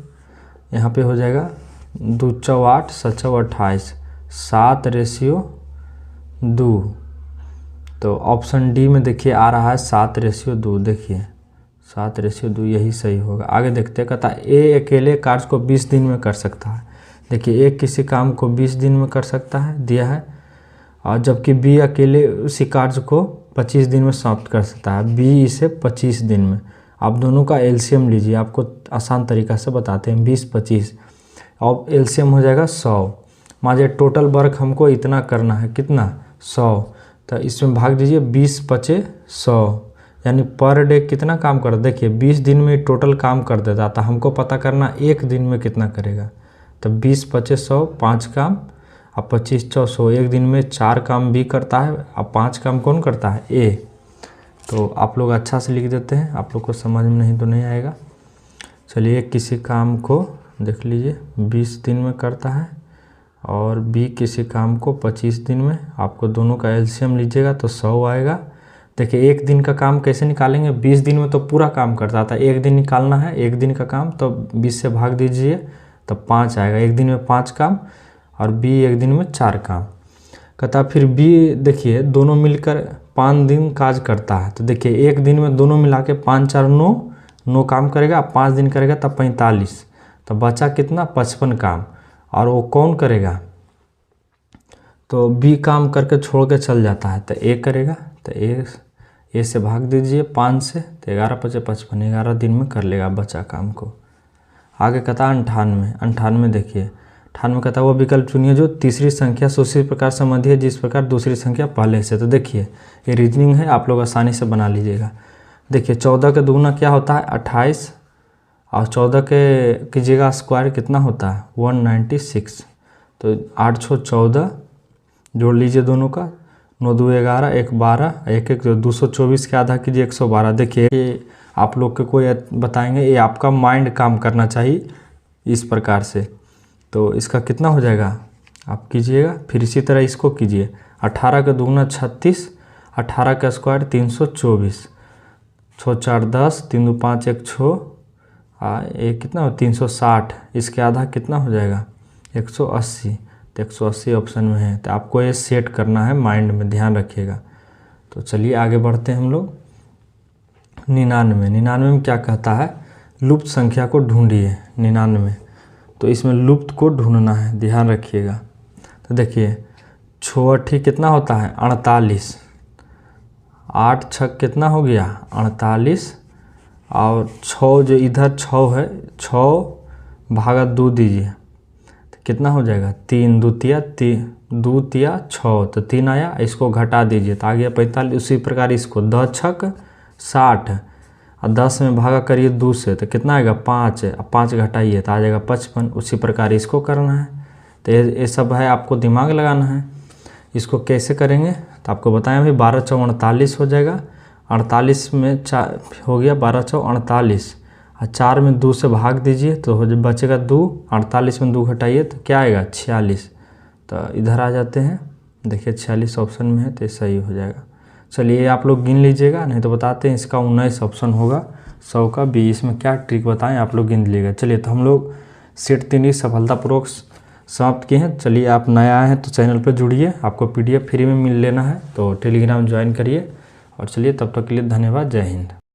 यहाँ पे हो जाएगा 2 चौ 8 7 चौ 28, 7:2। तो ऑप्शन डी में देखिए आ रहा है 7:2, देखिए 7:2 यही सही होगा। आगे देखते हैं, कहता है ए अकेले कार्य को 20 दिन में कर सकता है। देखिए एक किसी काम को 20 दिन में कर सकता है दिया है, और जबकि बी अकेले उसी कार्य को 25 दिन में समाप्त कर सकता है, बी इसे 25 दिन में। आप दोनों का एलसीएम लीजिए, आपको आसान तरीका से बताते हैं। 20 25 और एलसीएम हो जाएगा 100। मान लीजिए टोटल वर्क हमको इतना करना है, कितना 100, तो इसमें भाग दीजिए 20 × 100, यानी पर डे कितना काम कर, देखिए 20 दिन में टोटल काम कर देता था, हमको पता करना एक दिन में कितना करेगा। तो 20 25 100 5 काम, अब 25 4 100, एक दिन में 4 काम बी करता है, अब 5 काम कौन करता है, ए। तो आप लोग अच्छा से लिख देते हैं, आप लोग को समझ में नहीं तो नहीं आएगा। चलिए किसी काम को देख लीजिए 20 दिन में करता है और बी किसी काम को 25 दिन में, आपको दोनों का एलसीएम लीजिएगा तो 100 आएगा। देखिए एक दिन का काम कैसे निकालेंगे, 20 दिन में तो पूरा काम करता था, एक दिन निकालना है, एक दिन का काम तो 20 से भाग दीजिए तो 5 आएगा। एक दिन में 5 काम और बी एक दिन में 4 काम कहता। फिर बी देखिए दोनों मिलकर 5 दिन काज करता है, तो देखिए एक दिन में दोनों मिला के 5 4 9 काम करेगा, 5 दिन करेगा तब 45, तो बचा कितना 55 काम। और वो कौन करेगा, तो बी काम करके छोड़ के चल जाता है, तो ए करेगा, तो ए से भाग दीजिए 5 से, तो 11 5 55, 11 दिन में कर लेगा बचा काम को। आगे कहता है 98 देखिए 98 कहता है वो विकल्प चुनिए जो तीसरी संख्या से उसी प्रकार संबंधी है जिस प्रकार दूसरी संख्या पहले से। तो देखिए ये रीजनिंग है, आप लोग आसानी से बना लीजिएगा। देखिए 14 का दुगुना क्या होता है 28, और 14 के कीजिएगा स्क्वायर कितना होता है 196, तो 8 6 14 जोड़ लीजिए दोनों का, 9 2 11 1 12 1 1 224 के आधा कीजिए 112। देखिए ये आप लोग के कोई बताएंगे, ये आपका माइंड काम करना चाहिए इस प्रकार से। तो इसका कितना हो जाएगा आप कीजिएगा, फिर इसी तरह इसको कीजिए। 18 का दुगुना 36, 18 का स्क्वायर 324, 6 4 10, 3 2 5 1 6, ये कितना हो 360, इसके आधा कितना हो जाएगा 180, तो 180 ऑप्शन में है। तो आपको ये सेट करना है माइंड में, ध्यान रखिएगा। तो चलिए आगे बढ़ते हैं हम लोग। 99 में क्या कहता है, लुप्त संख्या को ढूंढिए 99। तो इसमें लुप्त को ढूंढना है, ध्यान रखिएगा। तो देखिए 6 8 कितना होता है 48, 8 6 कितना हो गया 48, और 6 जो इधर 6 है 6 भागा 2 दीजिए तो कितना हो जाएगा 3 2 तिया 6, तो 3 आया, इसको घटा दीजिए तो आ गया 45। उसी प्रकार इसको 10 6 60 और 10 में भागा करिए 2 से तो कितना आएगा 5 है, अब 5 घटाइए तो आ जाएगा 55। उसी प्रकार इसको करना है। तो ये सब है, आपको दिमाग लगाना है। इसको कैसे करेंगे तो आपको बताएं भाई 12 4 48 हो जाएगा, 48 में 4 हो गया 12 4 48, और 4 में 2 से भाग दीजिए तो हो बचेगा 2, 48 में 2 घटाइए तो क्या आएगा 46। तो इधर आ जाते हैं, देखिए 46 ऑप्शन में है तो सही हो जाएगा। चलिए आप लोग गिन लीजिएगा, नहीं तो बताते हैं इसका 19 ऑप्शन होगा 100 का बी। इसमें क्या ट्रिक बताएं आप लोग गिन लीजिएगा। चलिए तो हम लोग सेट 3 सफलतापूर्वक समाप्त किए हैं। चलिए आप नया आए हैं तो चैनल पर जुड़िए, आपको PDF फ्री में मिल लेना है, तो टेलीग्राम ज्वाइन करिए। और चलिए तब तक के लिए धन्यवाद, जय हिंद।